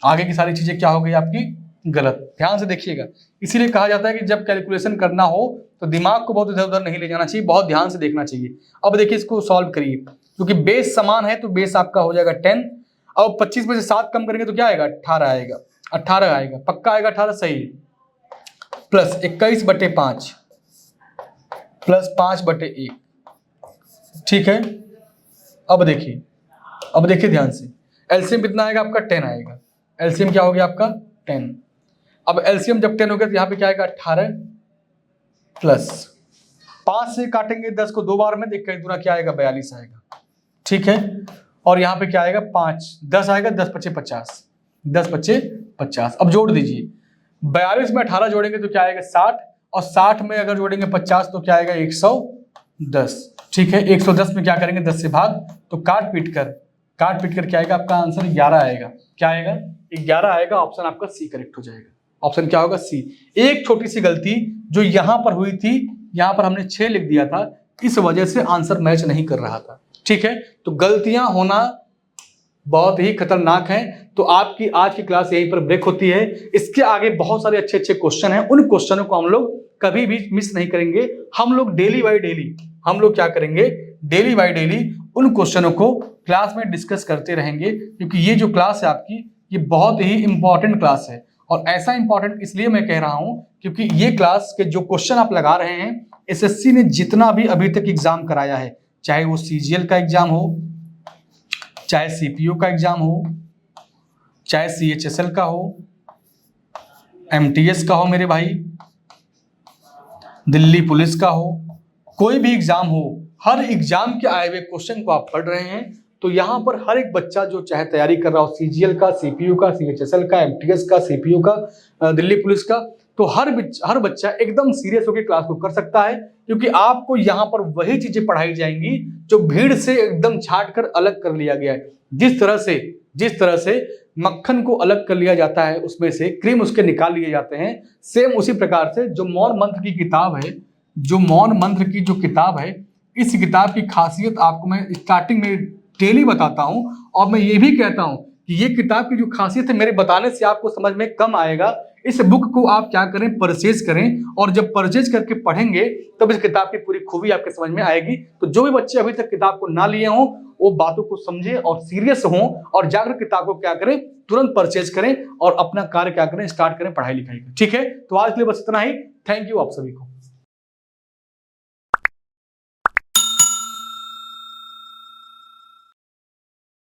आगे की सारी चीजें क्या हो गई आपकी गलत। ध्यान से देखिएगा, इसीलिए कहा जाता है कि जब कैलकुलेशन करना हो तो दिमाग को बहुत इधर उधर नहीं ले जाना चाहिए, बहुत ध्यान से देखना चाहिए। अब देखिए इसको सॉल्व करिए, क्योंकि बेस समान है तो बेस आपका हो जाएगा 10। अब 25 में से 7 कम करेंगे तो क्या आएगा 18 आएगा, 18 आएगा, पक्का आएगा 18 सही। प्लस 21/5 प्लस 5/1, ठीक है। अब देखिए ध्यान से, एलसीएम कितना आएगा आपका 10 आएगा। एलसीएम क्या हो गया आपका 10। अब एलसीएम जब 10 हो गया तो यहाँ पे क्या आएगा 18 प्लस 5 से काटेंगे 10 को 2 बार में, तो 21 दूना क्या आएगा 42 आएगा, ठीक है। और यहाँ पे क्या आएगा 5 10 आएगा, 10×5 = 50, 10×5 = 50। अब जोड़ दीजिए, 42 में 18 जोड़ेंगे तो क्या आएगा 60, और 60 में अगर जोड़ेंगे 50 तो क्या आएगा 110, ठीक है। 110 में क्या करेंगे 10 से भाग, तो काट पीट कर क्या आएगा आपका आंसर 11 आएगा। क्या आएगा 11 आएगा। ऑप्शन आपका सी करेक्ट हो जाएगा। ऑप्शन क्या होगा सी। एक छोटी सी गलती जो यहां पर हुई थी, यहां पर हमने 6 लिख दिया था, इस वजह से आंसर मैच नहीं कर रहा था, ठीक है। तो गलतियां होना बहुत ही खतरनाक है। तो आपकी आज की क्लास यहीं पर ब्रेक होती है। इसके आगे बहुत सारे अच्छे अच्छे क्वेश्चन हैं, उन क्वेश्चनों को हम लोग कभी भी मिस नहीं करेंगे। हम लोग डेली बाय डेली हम लोग क्या करेंगे, डेली बाय डेली उन क्वेश्चनों को क्लास में डिस्कस करते रहेंगे, क्योंकि ये जो क्लास है आपकी, ये बहुत ही इंपॉर्टेंट क्लास है। और ऐसा इंपॉर्टेंट इसलिए मैं कह रहा हूं क्योंकि ये क्लास के जो क्वेश्चन आप लगा रहे हैं, एसएससी ने जितना भी अभी तक एग्जाम कराया है, चाहे वो सीजीएल का एग्जाम हो, चाहे सीपीओ का एग्जाम हो, चाहे सीएचएसएल का हो, एमटीएस का हो मेरे भाई, दिल्ली पुलिस का हो, कोई भी एग्जाम हो, हर एग्जाम के आए हुए क्वेश्चन को आप पढ़ रहे हैं। तो यहाँ पर हर एक बच्चा जो चाहे तैयारी कर रहा हो, सीजीएल का, सीपीयू का, सीएचएसएल का, एमटीएस का, सीपीयू का, दिल्ली पुलिस का, तो हर बच्चा एकदम सीरियस होकर क्लास को कर सकता है, क्योंकि आपको यहाँ पर वही चीजें पढ़ाई जाएंगी जो भीड़ से एकदम छांट कर अलग कर लिया गया है। जिस तरह से मक्खन को अलग कर लिया जाता है, उसमें से क्रीम उसके निकाल लिए जाते हैं, सेम उसी प्रकार से जो मौन मंत्र की किताब है, इस किताब की खासियत आपको मैं स्टार्टिंग में डेली बताता हूं। और मैं ये भी कहता हूं कि ये किताब की जो खासियत है, मेरे बताने से आपको समझ में कम आएगा। इस बुक को आप क्या करें, परचेज करें, और जब परचेज करके पढ़ेंगे तब इस किताब की पूरी खूबी आपके समझ में आएगी। तो जो भी बच्चे अभी तक किताब को ना लिए हों, वो बातों को समझे और सीरियस हों, और जाकर किताब को क्या करें, तुरंत परचेज करें और अपना कार्य क्या करें, स्टार्ट करें पढ़ाई लिखाई का, ठीक है। तो आज के लिए बस इतना ही। थैंक यू आप सभी को।